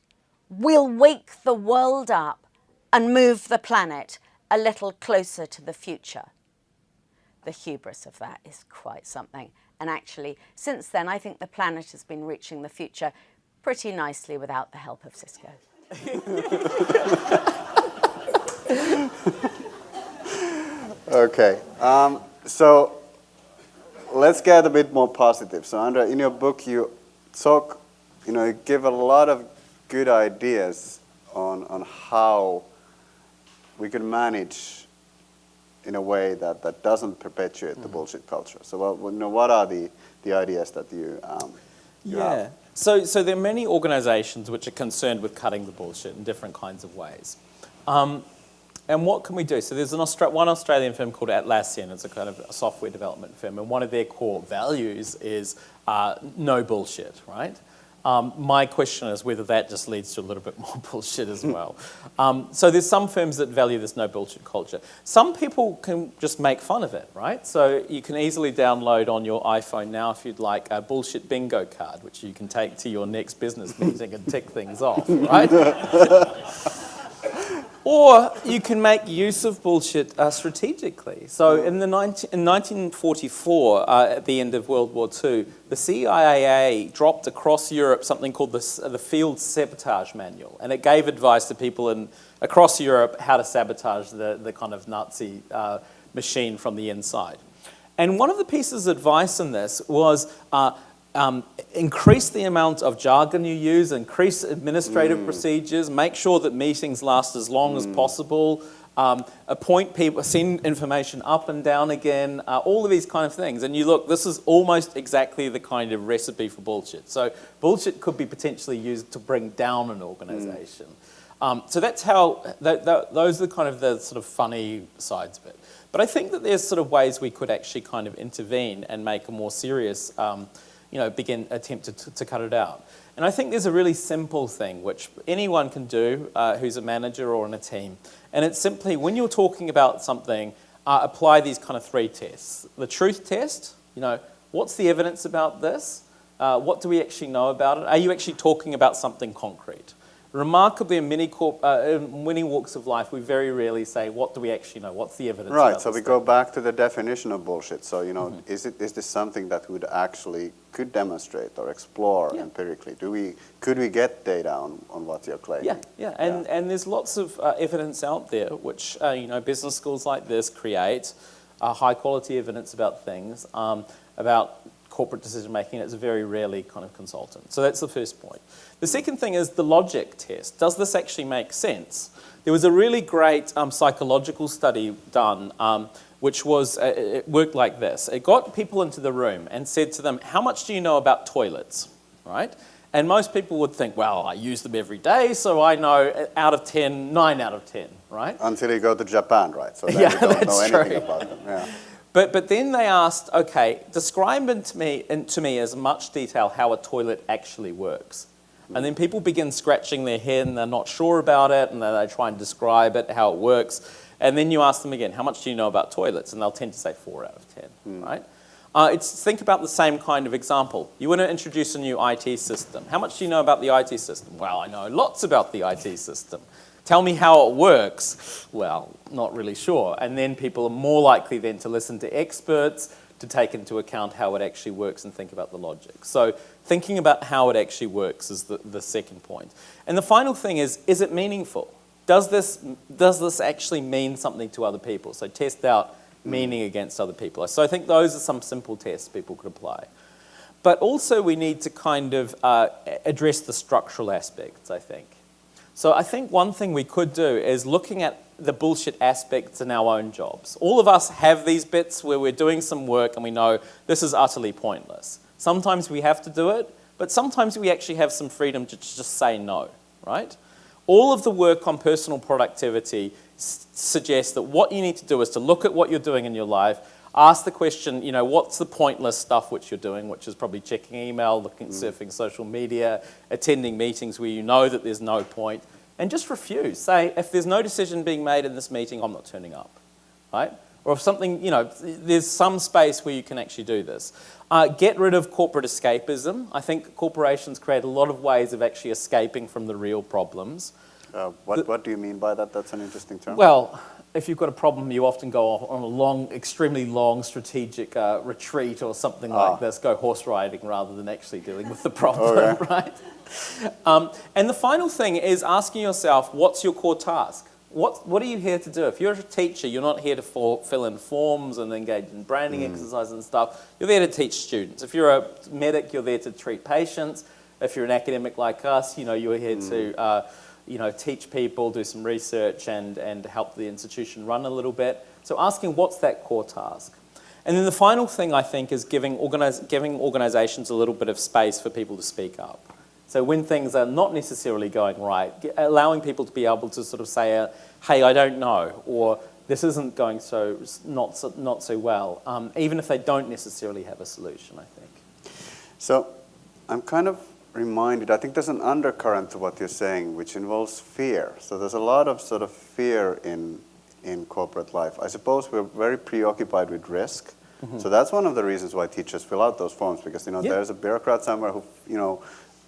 we'll wake the world up and move the planet a little closer to the future. The hubris of that is quite something. And actually, since then, I think the planet has been reaching the future pretty nicely without the help of Cisco. Okay, so let's get a bit more positive. So, André, in your book, you talk, you give a lot of good ideas on how we can manage in a way that doesn't perpetuate the bullshit culture. So, what are the ideas that you have? So there are many organisations which are concerned with cutting the bullshit in different kinds of ways. And what can we do? So there's one Australian firm called Atlassian. It's a kind of a software development firm, and one of their core values is no bullshit, right? My question is whether that just leads to a little bit more bullshit as well. So there's some firms that value this no bullshit culture. Some people can just make fun of it, right? So you can easily download on your iPhone now, if you'd like, a bullshit bingo card, which you can take to your next business meeting and tick things off, right? Or you can make use of bullshit strategically. So in 1944, at the end of World War II, the CIA dropped across Europe something called the Field Sabotage Manual, and it gave advice to people across Europe how to sabotage the kind of Nazi machine from the inside. And one of the pieces of advice in this was increase the amount of jargon you use, increase administrative procedures, make sure that meetings last as long as possible, appoint people, send information up and down again, all of these kind of things. And you look, this is almost exactly the kind of recipe for bullshit. So bullshit could be potentially used to bring down an organization. So that's how, those are kind of the sort of funny sides of it. But I think that there's sort of ways we could actually kind of intervene and make a more serious attempt to cut it out. And I think there's a really simple thing which anyone can do who's a manager or in a team. And it's simply, when you're talking about something, apply these kind of 3 tests. The truth test, what's the evidence about this? What do we actually know about it? Are you actually talking about something concrete? Remarkably, in many walks of life, we very rarely say, what do we actually know? What's the evidence? Right, so we go back to the definition of bullshit. So, is this something that we could demonstrate or explore empirically? Could we get data on what you're claiming? Yeah. And there's lots of evidence out there, which, business schools like this create high quality evidence about things, about corporate decision making. It's very rarely kind of consultant. So that's the first point. The second thing is the logic test. Does this actually make sense? There was a really great psychological study done, which was, it worked like this. It got people into the room and said to them, how much do you know about toilets, right? And most people would think, well, I use them every day, so I know 9 out of 10, right? Until you go to Japan, right? So then you don't know anything about them. Yeah. But then they asked, okay, describe to me as much detail how a toilet actually works. And then people begin scratching their head and they're not sure about it, and then they try and describe it, how it works. And then you ask them again, how much do you know about toilets? And they'll tend to say 4 out of 10, right? Think about the same kind of example. You want to introduce a new IT system. How much do you know about the IT system? Well, I know lots about the IT system. Tell me how it works. Well, not really sure. And then people are more likely then to listen to experts, to take into account how it actually works and think about the logic. So thinking about how it actually works is the second point. And the final thing is it meaningful? Does this actually mean something to other people? So test out meaning against other people. So I think those are some simple tests people could apply. But also we need to kind of address the structural aspects, I think. So I think one thing we could do is looking at the bullshit aspects in our own jobs. All of us have these bits where we're doing some work and we know this is utterly pointless. Sometimes we have to do it, but sometimes we actually have some freedom to just say no, right? All of the work on personal productivity suggests that what you need to do is to look at what you're doing in your life, ask the question, what's the pointless stuff which you're doing, which is probably checking email, surfing social media, attending meetings where you know that there's no point, and just refuse. Say, if there's no decision being made in this meeting, I'm not turning up, right? Or if something, there's some space where you can actually do this. Get rid of corporate escapism. I think corporations create a lot of ways of actually escaping from the real problems. What do you mean by that? That's an interesting term. Well, if you've got a problem, you often go on a extremely long strategic retreat or something like this, go horse riding rather than actually dealing with the problem, right? And the final thing is asking yourself, what's your core task? What are you here to do? If you're a teacher, you're not here to fill in forms and engage in branding exercises and stuff. You're there to teach students. If you're a medic, you're there to treat patients. If you're an academic like us, you're here to teach people, do some research and help the institution run a little bit. So asking what's that core task? And then the final thing, I think, is giving organizations a little bit of space for people to speak up. So when things are not necessarily going right, allowing people to be able to sort of say, hey, I don't know, or this isn't going not so well, even if they don't necessarily have a solution, I think. So I'm kind of reminded, I think there's an undercurrent to what you're saying, which involves fear. So there's a lot of sort of fear in corporate life. I suppose we're very preoccupied with risk. So that's one of the reasons why teachers fill out those forms, because there's a bureaucrat somewhere who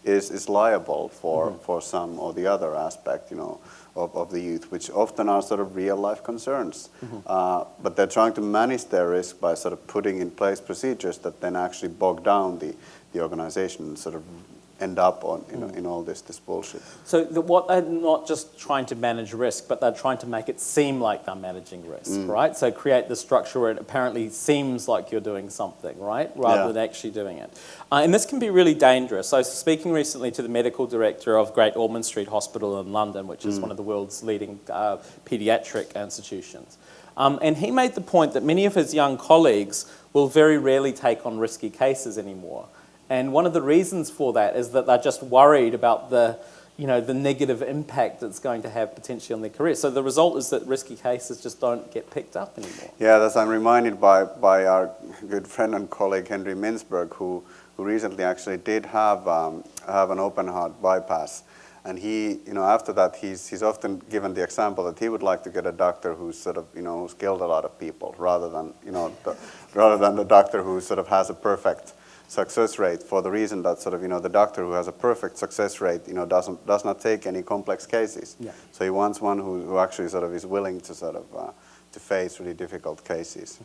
is liable for some or the other aspect, of the youth, which often are sort of real life concerns. But they're trying to manage their risk by sort of putting in place procedures that then actually bog down the organization and sort of end up in all this bullshit. So what they're not just trying to manage risk, but they're trying to make it seem like they're managing risk, right? So create the structure where it apparently seems like you're doing something, right? Rather than actually doing it. And this can be really dangerous. So speaking recently to the medical director of Great Ormond Street Hospital in London, which is one of the world's leading paediatric institutions, and he made the point that many of his young colleagues will very rarely take on risky cases anymore. And one of the reasons for that is that they're just worried about the negative impact it's going to have potentially on their career. So the result is that risky cases just don't get picked up anymore. Yeah, I'm reminded by our good friend and colleague Henry Mintzberg, who recently actually did have an open heart bypass. And he, after that, he's often given the example that he would like to get a doctor who's sort of, who's killed a lot of people, rather than the doctor who sort of has a perfect success rate, for the reason that sort of, the doctor who has a perfect success rate, does not take any complex cases. Yeah. So he wants one who actually sort of is willing to sort of to face really difficult cases.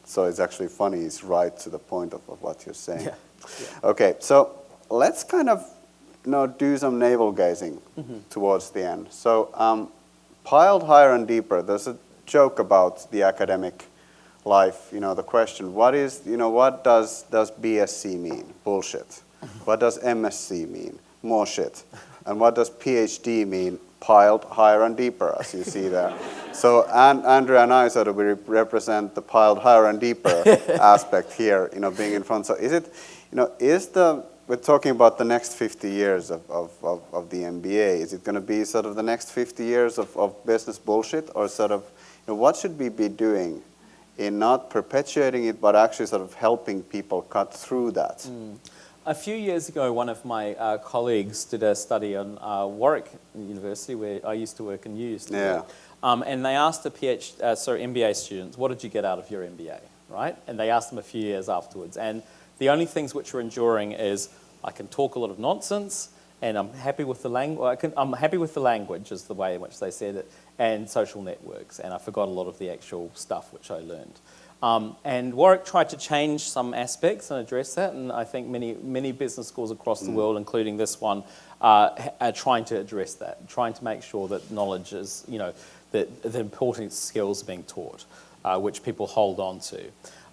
So it's actually funny, it's right to the point of what you're saying. Yeah. Yeah. Okay, so let's kind of do some navel gazing towards the end. So piled higher and deeper, there's a joke about the academic life, the question, what does BSc mean? Bullshit. What does MSc mean? More shit. And what does PhD mean? Piled higher and deeper, as you see there. So Andrea and I sort of represent the piled higher and deeper aspect here, being in front. So is it, we're talking about the next 50 years of the MBA. Is it going to be sort of the next 50 years of business bullshit, or sort of, what should we be doing in not perpetuating it, but actually sort of helping people cut through that? A few years ago, one of my colleagues did a study on Warwick University, where I used to work and you used to work. And they asked the MBA students, what did you get out of your MBA, right? And they asked them a few years afterwards. And the only things which were enduring is, I can talk a lot of nonsense, and I'm happy with the language. I'm happy with the language, is the way in which they said it, and social networks. And I forgot a lot of the actual stuff which I learned. And Warwick tried to change some aspects and address that, and I think many business schools across the world, including this one, are trying to address that, trying to make sure that knowledge is, that the important skills are being taught, which people hold on to.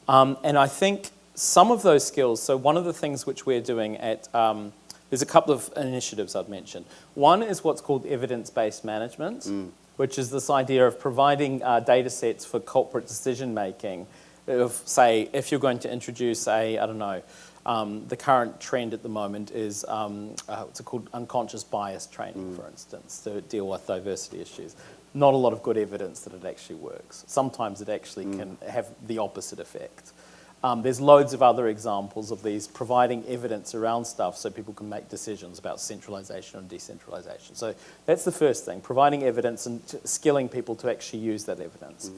And I think some of those skills, so one of the things which we're doing at, there's a couple of initiatives I'd mention. One is what's called evidence-based management, which is this idea of providing data sets for corporate decision making. Of, say, if you're going to introduce the current trend at the moment is what's it called, unconscious bias training, for instance, to deal with diversity issues. Not a lot of good evidence that it actually works. Sometimes it actually can have the opposite effect. There's loads of other examples of these, providing evidence around stuff so people can make decisions about centralization and decentralization. So that's the first thing, providing evidence and skilling people to actually use that evidence.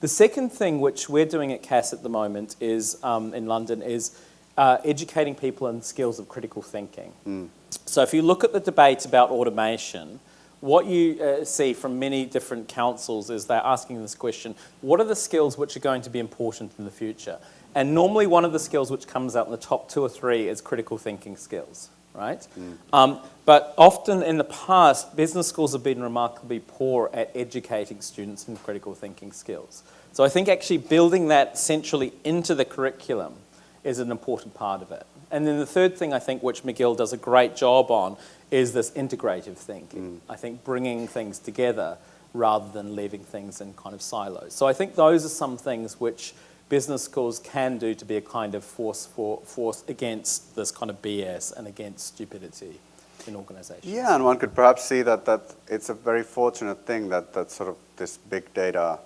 The second thing which we're doing at CAS at the moment is, in London, is educating people in skills of critical thinking. So if you look at the debate about automation, what you see from many different councils is they're asking this question, what are the skills which are going to be important in the future? And normally one of the skills which comes out in the top 2 or 3 is critical thinking skills, right? But often in the past, business schools have been remarkably poor at educating students in critical thinking skills. So I think actually building that centrally into the curriculum is an important part of it. And then the third thing I think which McGill does a great job on is this integrative thinking. I think bringing things together rather than leaving things in kind of silos. So I think those are some things which business schools can do to be a kind of force against this kind of BS and against stupidity in organizations. Yeah, and one could perhaps see that it's a very fortunate thing that sort of this big data,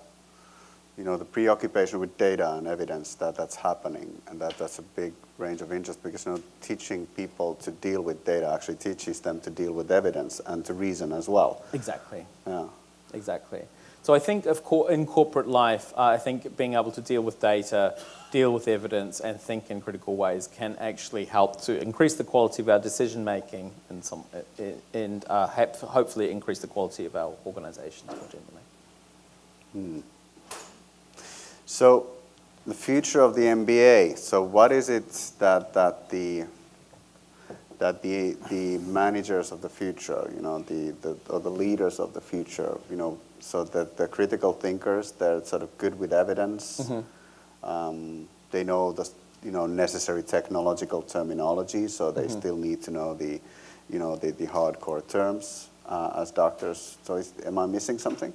the preoccupation with data and evidence that's happening, and that's a big range of interest, because teaching people to deal with data actually teaches them to deal with evidence and to reason as well. Exactly. Yeah. Exactly. So I think in corporate life, I think being able to deal with data, deal with evidence, and think in critical ways can actually help to increase the quality of our decision making and hopefully increase the quality of our organisations more generally. So, the future of the MBA. So, what is it that the managers of the future, or the leaders of the future, so that the critical thinkers, they're sort of good with evidence. They know the necessary technological terminology, so they still need to know the hardcore terms as doctors. So, am I missing something?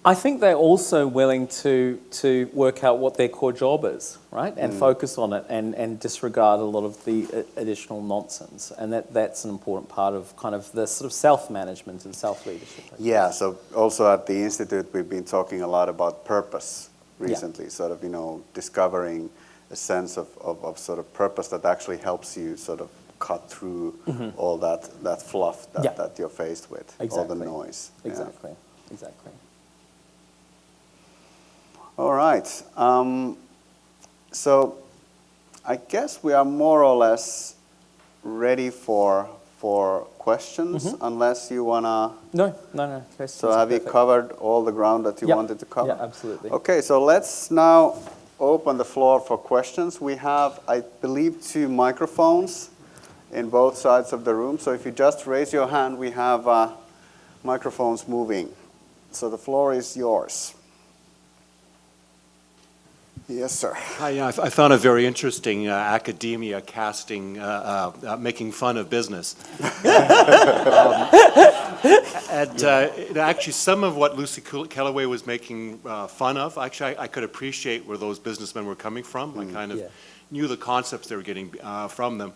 I think they're also willing to work out what their core job is, right? And focus on it and disregard a lot of the additional nonsense. And that's an important part of kind of the sort of self-management and self-leadership. Yeah, so also at the Institute, we've been talking a lot about purpose recently, sort of, discovering a sense of sort of purpose that actually helps you sort of cut through all that fluff that you're faced with, all the noise. Exactly. All right. So I guess we are more or less ready for questions, unless you want to... No. So have you covered all the ground that you wanted to cover? Yeah, absolutely. Okay, so let's now open the floor for questions. We have, I believe, 2 microphones in both sides of the room. So if you just raise your hand, we have microphones moving. So the floor is yours. Yes, sir. Hi, I found it very interesting, academia casting, making fun of business. Actually, some of what Lucy Kellaway was making fun of, actually, I could appreciate where those businessmen were coming from. I kind of knew the concepts they were getting from them.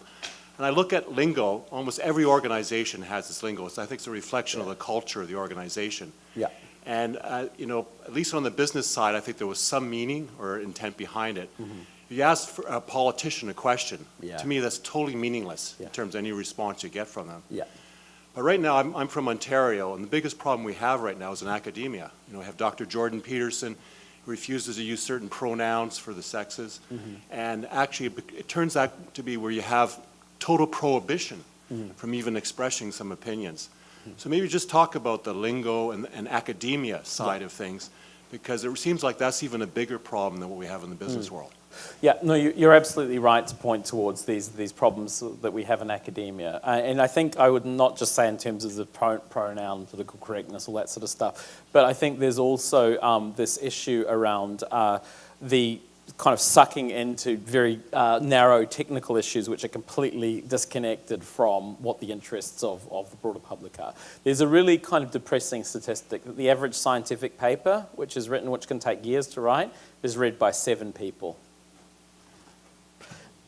And I look at lingo, almost every organization has this lingo. So I think it's a reflection of the culture of the organization. Yeah. And, at least on the business side, I think there was some meaning or intent behind it. If you ask a politician a question, to me that's totally meaningless in terms of any response you get from them. Yeah. But right now, I'm from Ontario, and the biggest problem we have right now is in academia. We have Dr. Jordan Peterson, who refuses to use certain pronouns for the sexes. And actually, it turns out to be where you have total prohibition from even expressing some opinions. So maybe just talk about the lingo and academia side of things, because it seems like that's even a bigger problem than what we have in the business world. Yeah, no, you're absolutely right to point towards these problems that we have in academia. And I think I would not just say in terms of the pronoun, political correctness, all that sort of stuff, but I think there's also this issue around the kind of sucking into very narrow technical issues which are completely disconnected from what the interests of the broader public are. There's a really kind of depressing statistic that the average scientific paper, which is written, which can take years to write, is read by 7 people.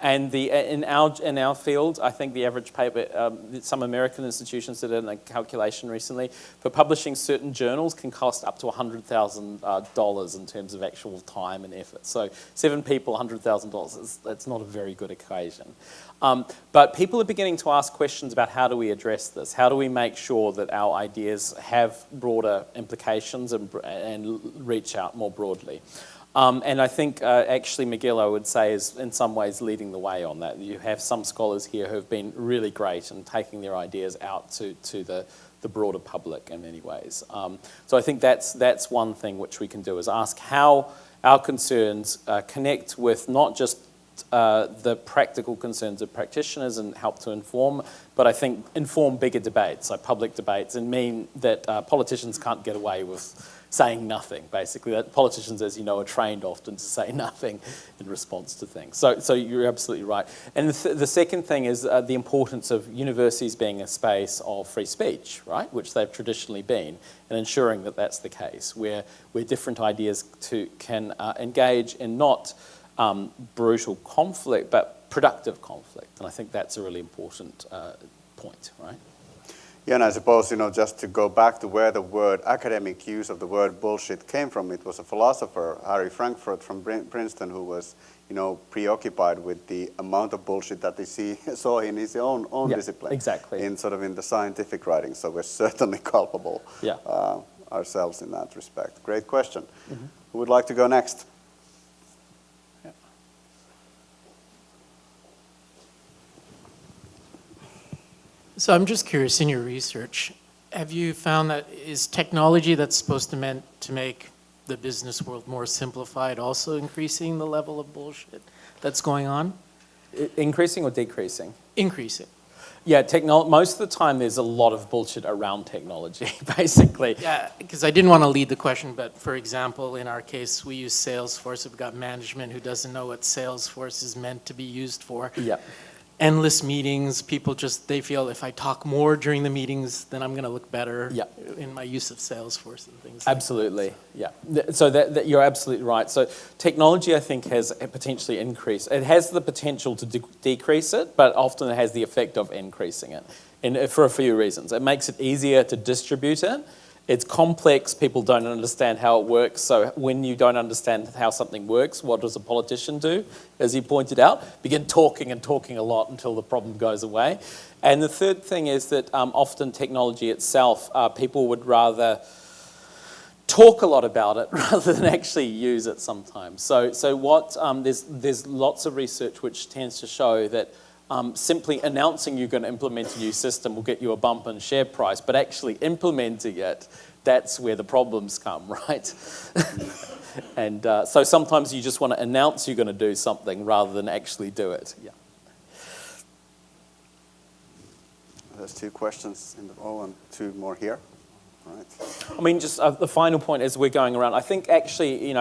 And in our field, I think the average paper, some American institutions did a calculation recently, for publishing certain journals can cost up to $100,000 in terms of actual time and effort. So 7 people, $100,000, that's not a very good equation. But people are beginning to ask questions about how do we address this? How do we make sure that our ideas have broader implications and reach out more broadly? And I think actually McGill, I would say, is in some ways leading the way on that. You have some scholars here who have been really great in taking their ideas out to the broader public in many ways. So I think that's one thing which we can do, is ask how our concerns connect with not just the practical concerns of practitioners and help to inform, but I think inform bigger debates, like public debates, and mean that politicians can't get away with saying nothing, basically. That politicians, as you know, are trained often to say nothing in response to things. So you're absolutely right. And the second thing is the importance of universities being a space of free speech, right, which they've traditionally been, and ensuring that that's the case, where different ideas can engage in not brutal conflict, but productive conflict. And I think that's a really important point, right? Yeah, and I suppose, just to go back to where the word academic use of the word bullshit came from, it was a philosopher, Harry Frankfurt from Princeton, who was, preoccupied with the amount of bullshit that he saw in his own discipline. Exactly. In the scientific writing. So we're certainly culpable. Yeah. ourselves in that respect. Great question. Who would like to go next? So I'm just curious, in your research, have you found that is technology that's supposed to make the business world more simplified also increasing the level of bullshit that's going on? Increasing or decreasing? Increasing. Yeah, most of the time there's a lot of bullshit around technology, basically. Yeah, because I didn't want to lead the question, but for example, in our case, we use Salesforce. We've got management who doesn't know what Salesforce is meant to be used for. Yeah. Endless meetings. People they feel if I talk more during the meetings, then I'm going to look better in my use of Salesforce and things Absolutely, yeah. So that you're absolutely right. So technology, I think, has potentially increased. It has the potential to decrease it, but often it has the effect of increasing it, and for a few reasons. It makes it easier to distribute it. It's complex, people don't understand how it works, so when you don't understand how something works, what does a politician do? As he pointed out, begin talking and talking a lot until the problem goes away. And the third thing is that often technology itself, people would rather talk a lot about it rather than actually use it sometimes. So there's lots of research which tends to show that simply announcing you're going to implement a new system will get you a bump in share price, but actually implementing it, that's where the problems come, right? And so sometimes you just want to announce you're going to do something rather than actually do it. Yeah. There's 2 questions in the row and 2 more here. All right. I mean, just the final point as we're going around, I think actually,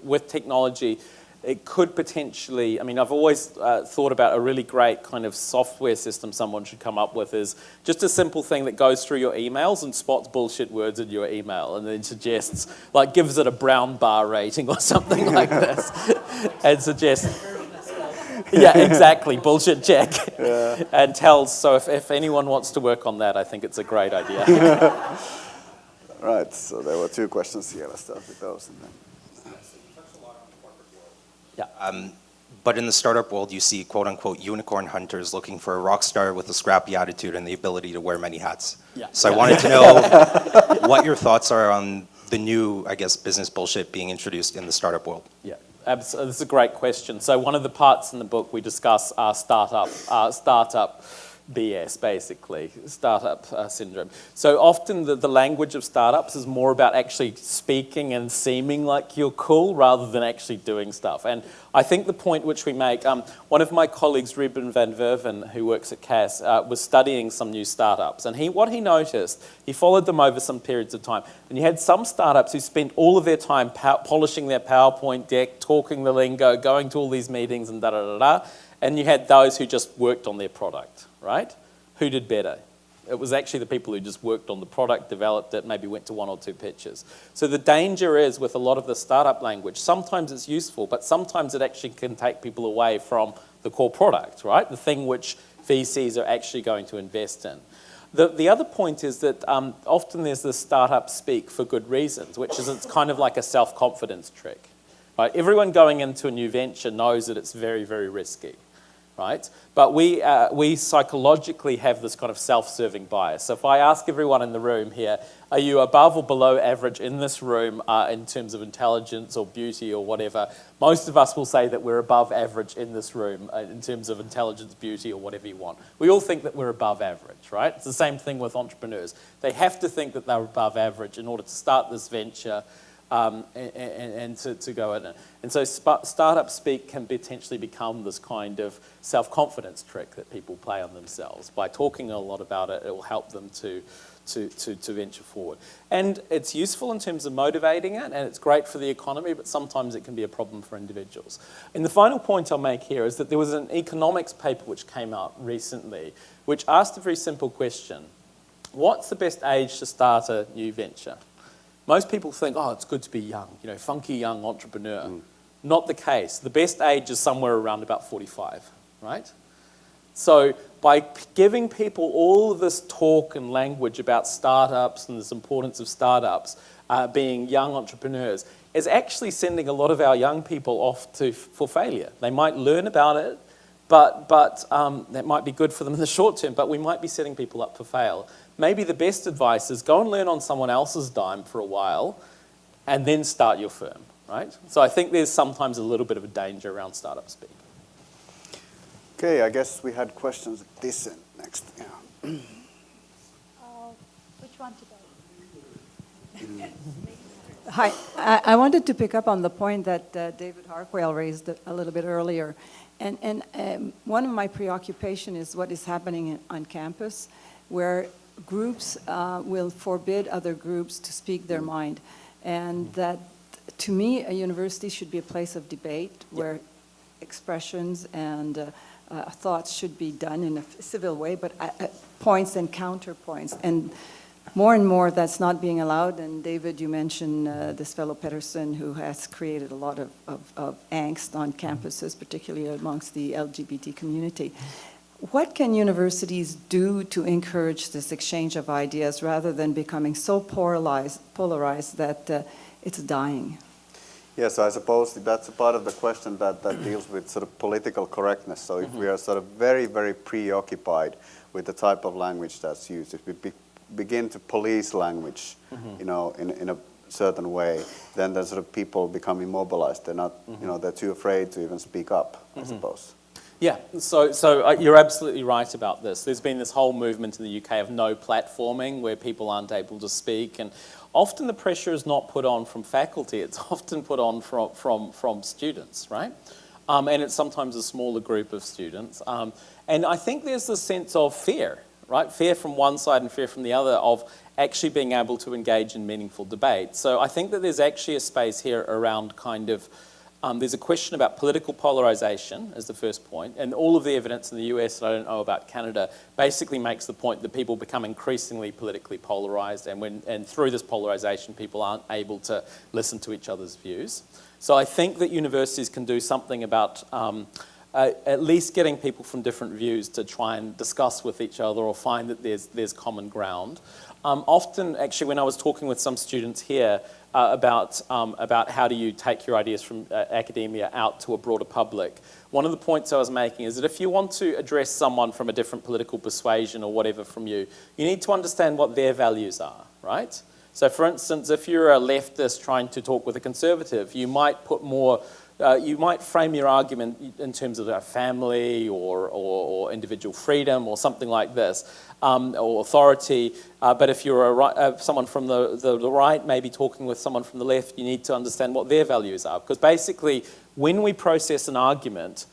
with technology, it could potentially, I mean, I've always thought about a really great kind of software system someone should come up with is just a simple thing that goes through your emails and spots bullshit words in your email and then suggests, like gives it a brown bar rating or something like this and suggests, yeah, exactly, bullshit check. Yeah. And tells, so if anyone wants to work on that, I think it's a great idea. Right, so there were 2 questions here. Let's start with those. And then. Yeah. But in the startup world, you see quote-unquote unicorn hunters looking for a rock star with a scrappy attitude and the ability to wear many hats. Yeah. So I wanted to know what your thoughts are on the new, I guess, business bullshit being introduced in the startup world. Yeah, this is a great question. So one of the parts in the book we discuss startup BS, basically, startup syndrome. So often the language of startups is more about actually speaking and seeming like you're cool rather than actually doing stuff. And I think the point which we make, one of my colleagues, Ruben van Verven, who works at CAS, was studying some new startups. And what he noticed, he followed them over some periods of time. And you had some startups who spent all of their time polishing their PowerPoint deck, talking the lingo, going to all these meetings and da-da-da-da. And you had those who just worked on their product, right? Who did better? It was actually the people who just worked on the product, developed it, maybe went to 1 or 2 pitches. So the danger is with a lot of the startup language, sometimes it's useful, but sometimes it actually can take people away from the core product, right? The thing which VCs are actually going to invest in. The other point is that often there's this startup speak for good reasons, which is it's kind of like a self-confidence trick, right? Everyone going into a new venture knows that it's very, very risky. Right? But we psychologically have this kind of self-serving bias. So if I ask everyone in the room here, are you above or below average in this room in terms of intelligence or beauty or whatever, most of us will say that we're above average in this room in terms of intelligence, beauty, or whatever you want. We all think that we're above average, right? It's the same thing with entrepreneurs. They have to think that they're above average in order to start this venture and to go in it. And so startup speak can potentially become this kind of self-confidence trick that people play on themselves. By talking a lot about it, it will help them to venture forward. And it's useful in terms of motivating it, and it's great for the economy, but sometimes it can be a problem for individuals. And the final point I'll make here is that there was an economics paper which came out recently, which asked a very simple question. What's the best age to start a new venture? Most people think, oh, it's good to be young, funky young entrepreneur. Not the case. The best age is somewhere around about 45, right? So by giving people all of this talk and language about startups and this importance of startups being young entrepreneurs, is actually sending a lot of our young people off for failure. They might learn about it, but that might be good for them in the short term, but we might be setting people up for fail. Maybe the best advice is go and learn on someone else's dime for a while and then start your firm, right? So I think there's sometimes a little bit of a danger around startup speak. Okay, I guess we had questions at this end next. Yeah. Which one to go? Hi, I wanted to pick up on the point that David Harquail raised a little bit earlier. And one of my preoccupation is what is happening on campus, where groups will forbid other groups to speak their mind. And that, to me, a university should be a place of debate where expressions and thoughts should be done in a civil way, but at points and counterpoints. And more that's not being allowed. And David, you mentioned this fellow Pedersen, who has created a lot of angst on campuses, particularly amongst the LGBT community. What can universities do to encourage this exchange of ideas rather than becoming so polarized that it's dying? Yes, I suppose that's a part of the question that deals with sort of political correctness. So if we are sort of very, very preoccupied with the type of language that's used, if we begin to police language, you know, in a certain way, then there's sort of people become immobilized. They're not, you know, they're too afraid to even speak up, I suppose. Yeah, so you're absolutely right about this. There's been this whole movement in the UK of no platforming, where people aren't able to speak, and often the pressure is not put on from faculty, it's often put on from students, right? And it's sometimes a smaller group of students. And I think there's this sense of fear, right? Fear from one side and fear from the other of actually being able to engage in meaningful debate. So I think that there's actually a space here around kind of, there's a question about political polarization as the first point, and all of the evidence in the US that I don't know about Canada basically makes the point that people become increasingly politically polarized, and through this polarization people aren't able to listen to each other's views. So I think that universities can do something about at least getting people from different views to try and discuss with each other or find that there's common ground. Often, actually, when I was talking with some students here about how do you take your ideas from academia out to a broader public, one of the points I was making is that if you want to address someone from a different political persuasion or whatever from you, you need to understand what their values are, right? So, for instance, if you're a leftist trying to talk with a conservative, you might put more you might frame your argument in terms of a family or individual freedom or something like this, or authority. But if you're someone from the right, maybe talking with someone from the left, you need to understand what their values are. Because basically, when we process an argument,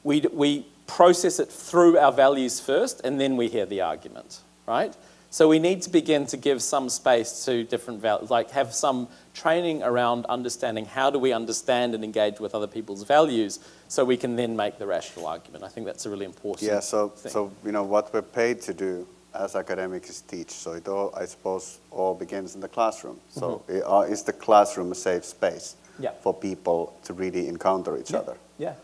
we process it through our values first, and then we hear the argument, right? So we need to begin to give some space to different values, like have some training around understanding how do we understand and engage with other people's values so we can then make the rational argument. I think that's a really important thing. So you know, what we're paid to do as academics is teach. So it all, I suppose, all begins in the classroom. So is the classroom a safe space for people to really encounter each other? Yeah.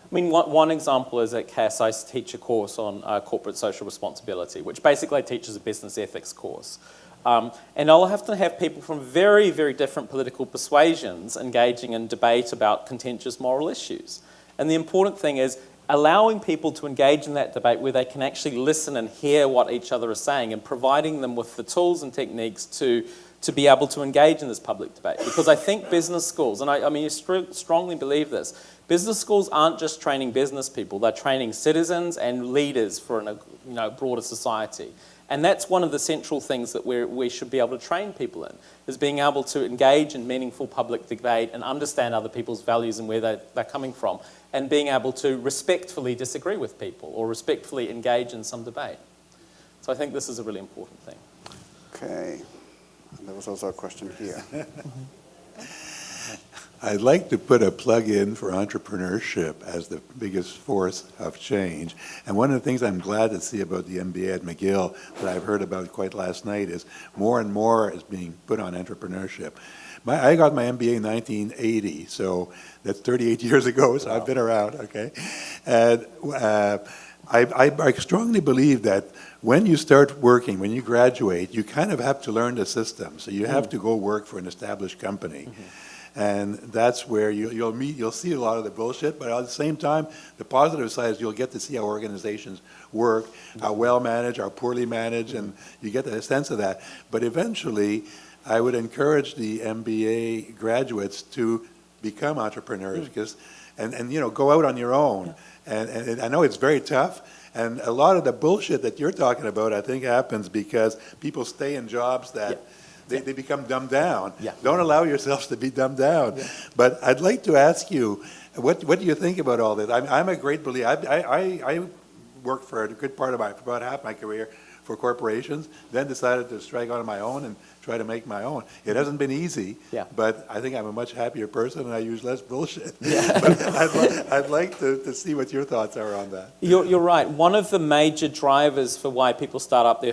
I mean, one example is at CAS, I teach a course on corporate social responsibility, which basically teaches a business ethics course. And I'll have to have people from very, very different political persuasions engaging in debate about contentious moral issues. And the important thing is allowing people to engage in that debate where they can actually listen and hear what each other is saying, and providing them with the tools and techniques to be able to engage in this public debate. Because I think business schools, and I mean, you strongly believe this, business schools aren't just training business people, they're training citizens and leaders for a broader society. And that's one of the central things that we should be able to train people in, is being able to engage in meaningful public debate and understand other people's values and where they're coming from, and being able to respectfully disagree with people or respectfully engage in some debate. So I think this is a really important thing. Okay. And there was also a question here. I'd like to put a plug in for entrepreneurship as the biggest force of change. And one of the things I'm glad to see about the MBA at McGill that I've heard about quite last night is more and more is being put on entrepreneurship. I got my MBA in 1980, so that's 38 years ago, so wow. I've been around, okay? And I strongly believe that when you start working, when you graduate, you kind of have to learn the system. So you have to go work for an established company. And that's where you'll see a lot of the bullshit, but at the same time, the positive side is you'll get to see how organizations work, how well managed, how poorly managed, and you get a sense of that. But eventually, I would encourage the MBA graduates to become entrepreneurs, and go out on your own. And I know it's very tough, and a lot of the bullshit that you're talking about, I think, happens because people stay in jobs that they become dumbed down. Yeah. Don't allow yourselves to be dumbed down. Yeah. But I'd like to ask you, what do you think about all this? I'm a great believer. I worked for a good part of about half my career for corporations, then decided to strike out on my own and try to make my own. It hasn't been easy, but I think I'm a much happier person and I use less bullshit. Yeah. But I'd like to see what your thoughts are on that. You're right. One of the major drivers for why people start up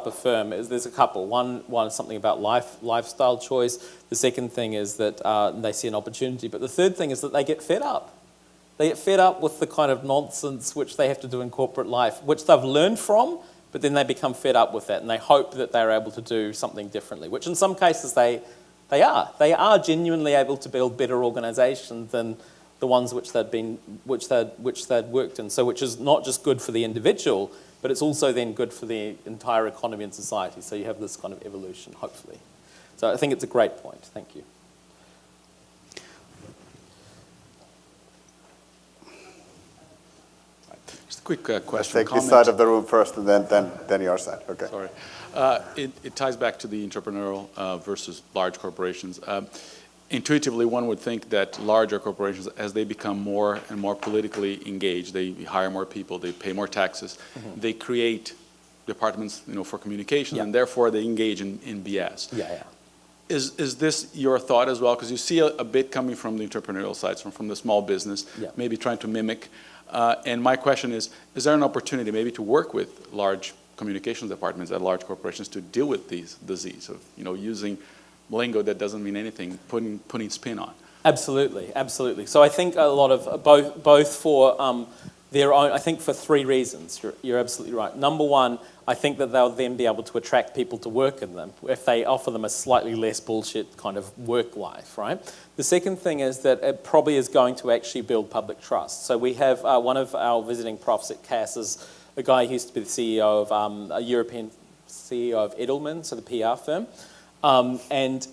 a firm is there's a couple. One is something about lifestyle choice. The second thing is that they see an opportunity. But the third thing is that they get fed up. They get fed up with the kind of nonsense which they have to do in corporate life, which they've learned from, but then they become fed up with that and they hope that they're able to do something differently, which in some cases they are. They are genuinely able to build better organisations than the ones which they'd worked in. So which is not just good for the individual, but it's also then good for the entire economy and society. So you have this kind of evolution, hopefully. So I think it's a great point. Thank you. Just a quick question. Take this side of the room first, and then your side. Okay. Sorry. It ties back to the entrepreneurial versus large corporations. Intuitively, one would think that larger corporations, as they become more and more politically engaged, they hire more people, they pay more taxes, they create departments, for communication, and therefore they engage in BS. Is this your thought as well? Because you see a bit coming from the entrepreneurial side, from the small business, maybe trying to mimic. And my question is there an opportunity maybe to work with large communications departments at large corporations to deal with these disease of, using lingo that doesn't mean anything, putting spin on? Absolutely, absolutely. So I think a lot of both for their own, I think for three reasons. You're absolutely right. Number one, I think that they'll then be able to attract people to work in them if they offer them a slightly less bullshit kind of work life, right? The second thing is that it probably is going to actually build public trust. So we have one of our visiting profs at CAS is a guy who used to be the CEO of a European CEO of Edelman, so the PR firm. And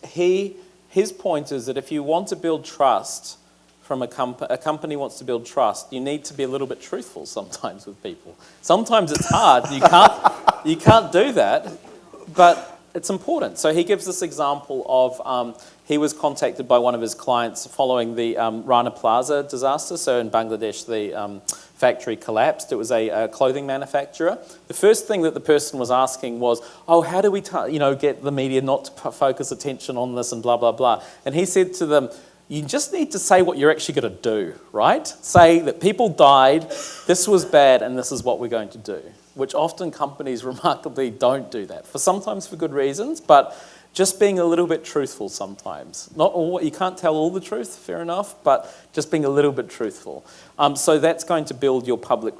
his point is that if you want to build trust from a company wants to build trust, you need to be a little bit truthful sometimes with people. Sometimes it's hard. You can't do that, but it's important. So he gives this example of he was contacted by one of his clients following the Rana Plaza disaster. So in Bangladesh, the factory collapsed. It was a clothing manufacturer. The first thing that the person was asking was, how do we get the media not to focus attention on this and blah, blah, blah. And he said to them, you just need to say what you're actually going to do, right? Say that people died, this was bad, and this is what we're going to do, which often companies remarkably don't do that, sometimes for good reasons, but just being a little bit truthful sometimes. You can't tell all the truth, fair enough, but just being a little bit truthful. So that's going to build your public,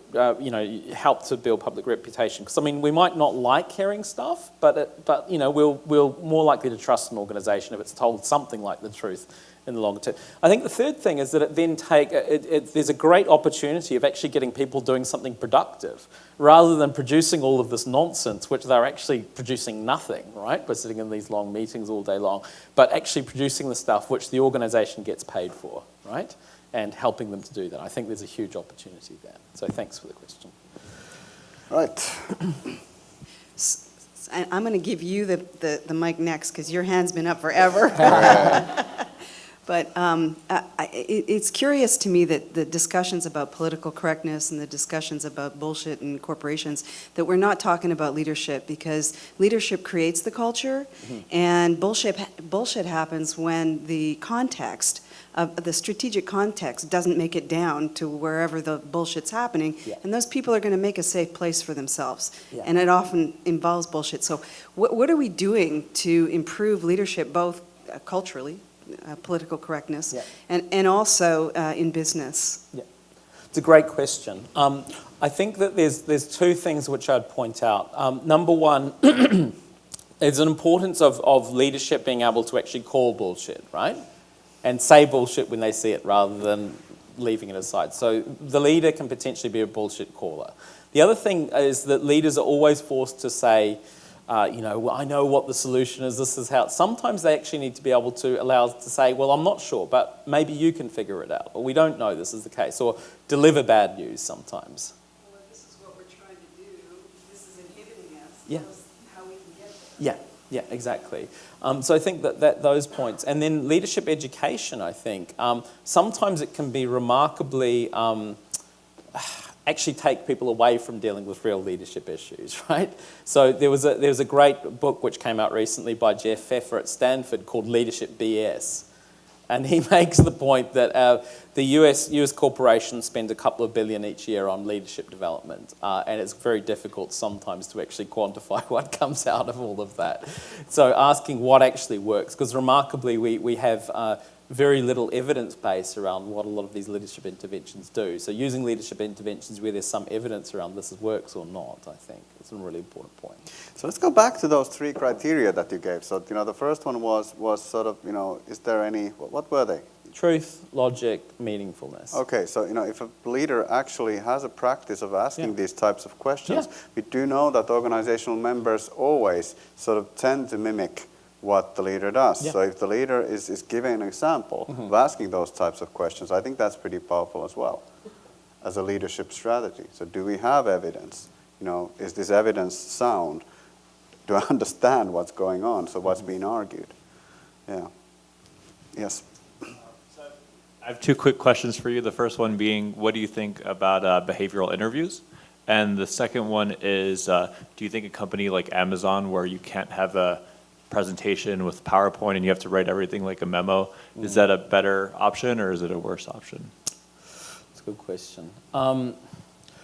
help to build public reputation. Because, we might not like hearing stuff, but we're more likely to trust an organisation if it's told something like the truth in the longer term. I think the third thing is that it then there's a great opportunity of actually getting people doing something productive rather than producing all of this nonsense, which they're actually producing nothing, right, by sitting in these long meetings all day long, but actually producing the stuff which the organisation gets paid for, right, and helping them to do that. I think there's a huge opportunity there. So thanks for the question. Right. I'm going to give you the mic next because your hand's been up forever. But it's curious to me that the discussions about political correctness and the discussions about bullshit in corporations, that we're not talking about leadership, because leadership creates the culture, and bullshit happens when the context, the strategic context doesn't make it down to wherever the bullshit's happening, and those people are going to make a safe place for themselves. And it often involves bullshit. So what are we doing to improve leadership, both culturally, political correctness, and also in business? It's a great question. I think that there's two things which I'd point out. Number one, there's an importance of leadership being able to actually call bullshit, right? and say bullshit when they see it rather than leaving it aside. So the leader can potentially be a bullshit caller. The other thing is that leaders are always forced to say, well, I know what the solution is, this is how. Sometimes they actually need to be able to allow us to say, well, I'm not sure, but maybe you can figure it out, or we don't know this is the case, or deliver bad news sometimes. Well, if this is what we're trying to do, this is inhibiting us. Yeah. Tell us how we can get there. Yeah, exactly. So I think that those points. And then leadership education, I think. Sometimes it can be remarkably, actually take people away from dealing with real leadership issues, right? So there was a great book which came out recently by Jeff Pfeffer at Stanford called Leadership BS. And he makes the point that the US corporations spend a couple of billion each year on leadership development, and it's very difficult sometimes to actually quantify what comes out of all of that. So asking what actually works, because remarkably we have very little evidence base around what a lot of these leadership interventions do. So using leadership interventions where there's some evidence around this works or not, I think, is a really important point. So let's go back to those 3 criteria that you gave. So, the first one was sort of, is there any, what were they? Truth, logic, meaningfulness. Okay, so, if a leader actually has a practice of asking these types of questions, we do know that organizational members always sort of tend to mimic what the leader does. Yeah. So if the leader is giving an example of asking those types of questions, I think that's pretty powerful as well as a leadership strategy. So do we have evidence? Is this evidence sound? Do I understand what's going on? So what's being argued? Yeah. Yes. So I have 2 quick questions for you. The first one being, what do you think about behavioral interviews? And the second one is, do you think a company like Amazon, where you can't have a presentation with PowerPoint and you have to write everything like a memo, is that a better option or is it a worse option? That's a good question.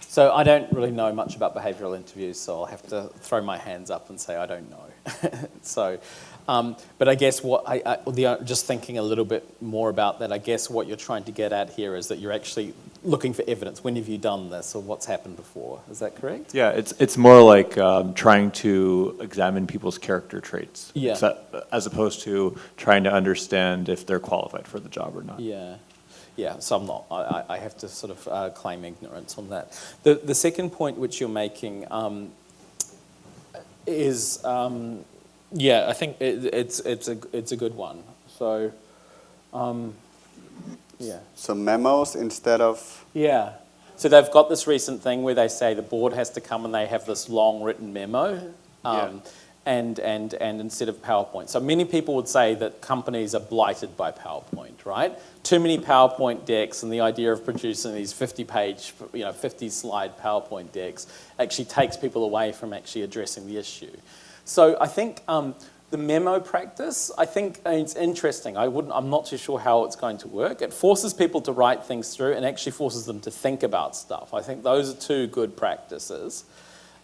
So I don't really know much about behavioural interviews, so I'll have to throw my hands up and say I don't know. So, but I guess just thinking a little bit more about that, I guess what you're trying to get at here is that you're actually looking for evidence. When have you done this, or what's happened before? Is that correct? Yeah, it's more like trying to examine people's character traits, as opposed to trying to understand if they're qualified for the job or not. Yeah, so I'm not. I have to sort of claim ignorance on that. The second point which you're making is, I think it's a good one. So, So memos instead of... Yeah. So they've got this recent thing where they say the board has to come and they have this long written memo. And instead of PowerPoint. So many people would say that companies are blighted by PowerPoint, right? Too many PowerPoint decks, and the idea of producing these 50-page, 50-slide PowerPoint decks actually takes people away from actually addressing the issue. So I think the memo practice, I think it's interesting. I'm not too sure how it's going to work. It forces people to write things through and actually forces them to think about stuff. I think those are 2 good practices.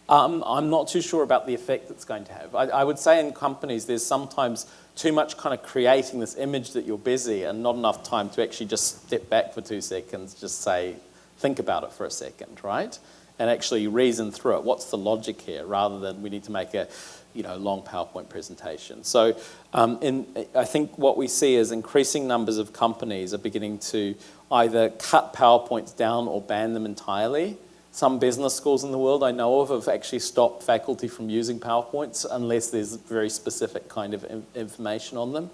I'm not too sure about the effect it's going to have. I would say in companies there's sometimes too much kind of creating this image that you're busy and not enough time to actually just step back for 2 seconds, just say, think about it for a second, right? And actually reason through it. What's the logic here, rather than we need to make a long PowerPoint presentation. So I think what we see is increasing numbers of companies are beginning to either cut PowerPoints down or ban them entirely. Some business schools in the world I know of have actually stopped faculty from using PowerPoints unless there's very specific kind of information on them.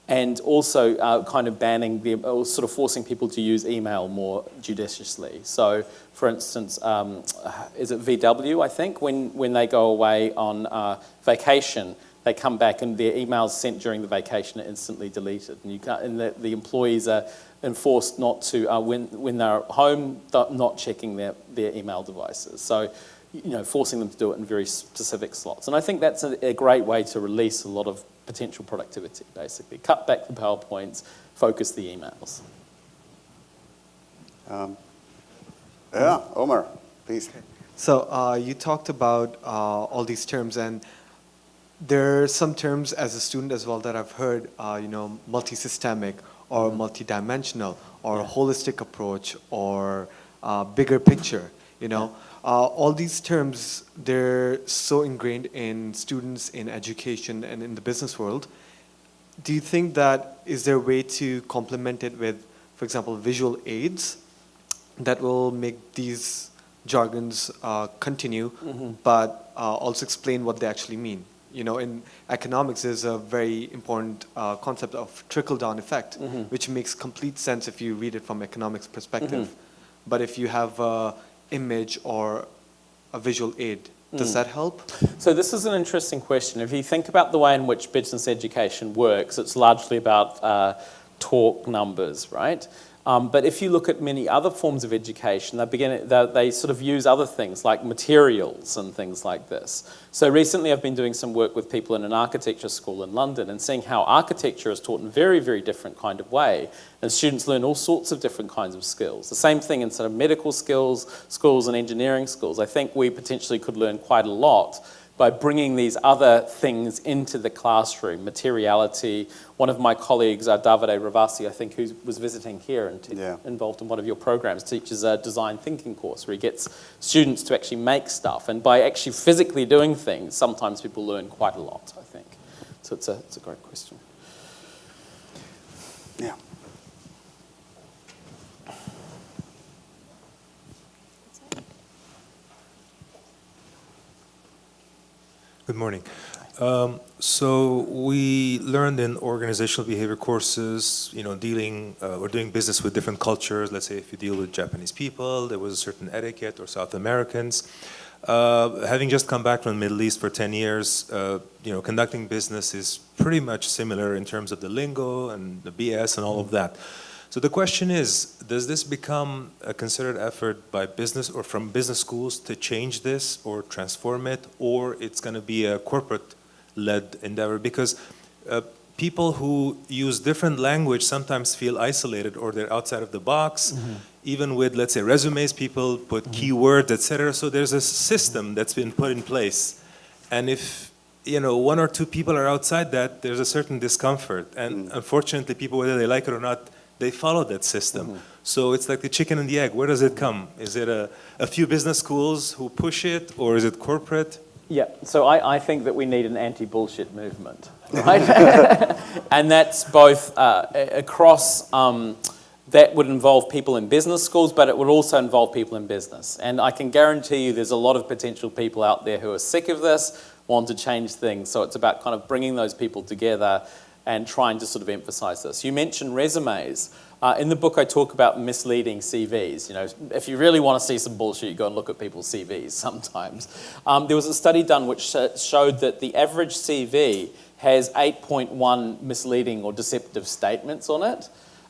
And also kind of banning, or sort of forcing people to use email more judiciously. So, for instance, is it VW, I think, when they go away on vacation, they come back and their emails sent during the vacation are instantly deleted. And the employees are enforced not to, when they're at home, not checking their email devices. So, forcing them to do it in very specific slots. And I think that's a great way to release a lot of potential productivity, basically. Cut back the PowerPoints, focus the emails. Omar, please. So you talked about all these terms, and there are some terms as a student as well that I've heard, multi-systemic or multidimensional or holistic approach or bigger picture, all these terms, they're so ingrained in students, in education, and in the business world. do you think that, is there a way to complement it with, for example, visual aids that will make these jargons continue, but also explain what they actually mean? You know, in economics, there's a very important concept of trickle-down effect, which makes complete sense if you read it from economics perspective. But if you have an image or a visual aid, does that help? So this is an interesting question. If you think about the way in which business education works, it's largely about talk numbers, right? But if you look at many other forms of education, they sort of use other things like materials and things like this. So recently I've been doing some work with people in an architecture school in London and seeing how architecture is taught in a very, very different kind of way. And students learn all sorts of different kinds of skills. The same thing in sort of medical schools and engineering schools. I think we potentially could learn quite a lot by bringing these other things into the classroom, materiality. One of my colleagues, Davide Ravasi, I think, who was visiting here and involved in one of your programs, teaches a design thinking course where he gets students to actually make stuff. And by actually physically doing things, sometimes people learn quite a lot, I think. So it's a great question. Yeah. Good morning. So we learned in organizational behavior courses, you know, dealing or doing business with different cultures. Let's say if you deal with Japanese people, there was a certain etiquette, or South Americans. Having just come back from the Middle East for 10 years, you know, conducting business is pretty much similar in terms of the lingo and the BS and all of that. So the question is, does this become a considered effort by business or from business schools to change this or transform it, or it's going to be a corporate-led endeavor? Because people who use different language sometimes feel isolated or they're outside of the box. Even with, let's say, resumes, people put keywords, etc. So there's a system that's been put in place. And if, you know, one or two people are outside that, there's a certain discomfort. And unfortunately, people, whether they like it or not, they follow that system. So it's like the chicken and the egg. Where does it come? Is it a few business schools who push it, or is it corporate? Yeah, so I think that we need an anti-bullshit movement, right? And that's both across, that would involve people in business schools, but it would also involve people in business. And I can guarantee you there's a lot of potential people out there who are sick of this, want to change things. So it's about kind of bringing those people together and trying to sort of emphasize this. You mentioned resumes. In the book, I talk about misleading CVs. You know, if you really want to see some bullshit, you go and look at people's CVs sometimes. There was a study done which showed that the average CV has 8.1 misleading or deceptive statements on it,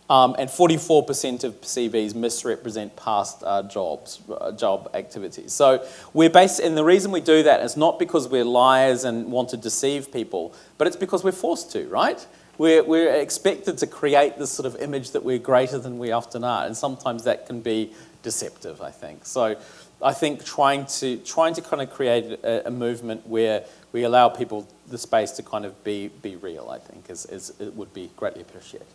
and 44% of CVs misrepresent past job activities. So we're and the reason we do that is not because we're liars and want to deceive people, but it's because we're forced to, right? We're expected to create this sort of image that we're greater than we often are, and sometimes that can be deceptive, I think. So I think trying to kind of create a movement where we allow people the space to kind of be real, I think, it would be greatly appreciated.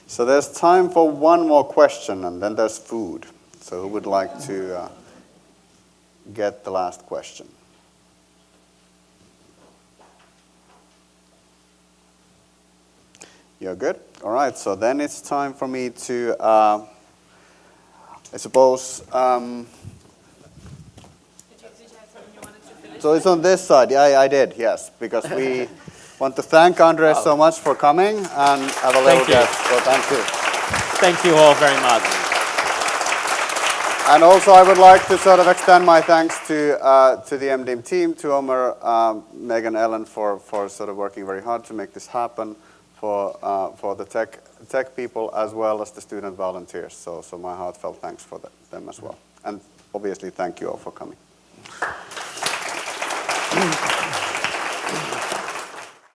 So there's time for one more question, and then there's food. So who would like to get the last question? You're good? All right, so then it's time for me to, I suppose, so it's on this side. Yeah, I did, yes, because we want to thank André so much for coming and have a little guest. So thank you. Thank you all very much. And also I would like to sort of extend my thanks to the MDIM team, to Omer, Megan, Ellen for sort of working very hard to make this happen, for the tech people as well as the student volunteers. So my heartfelt thanks for them as well. And obviously thank you all for coming.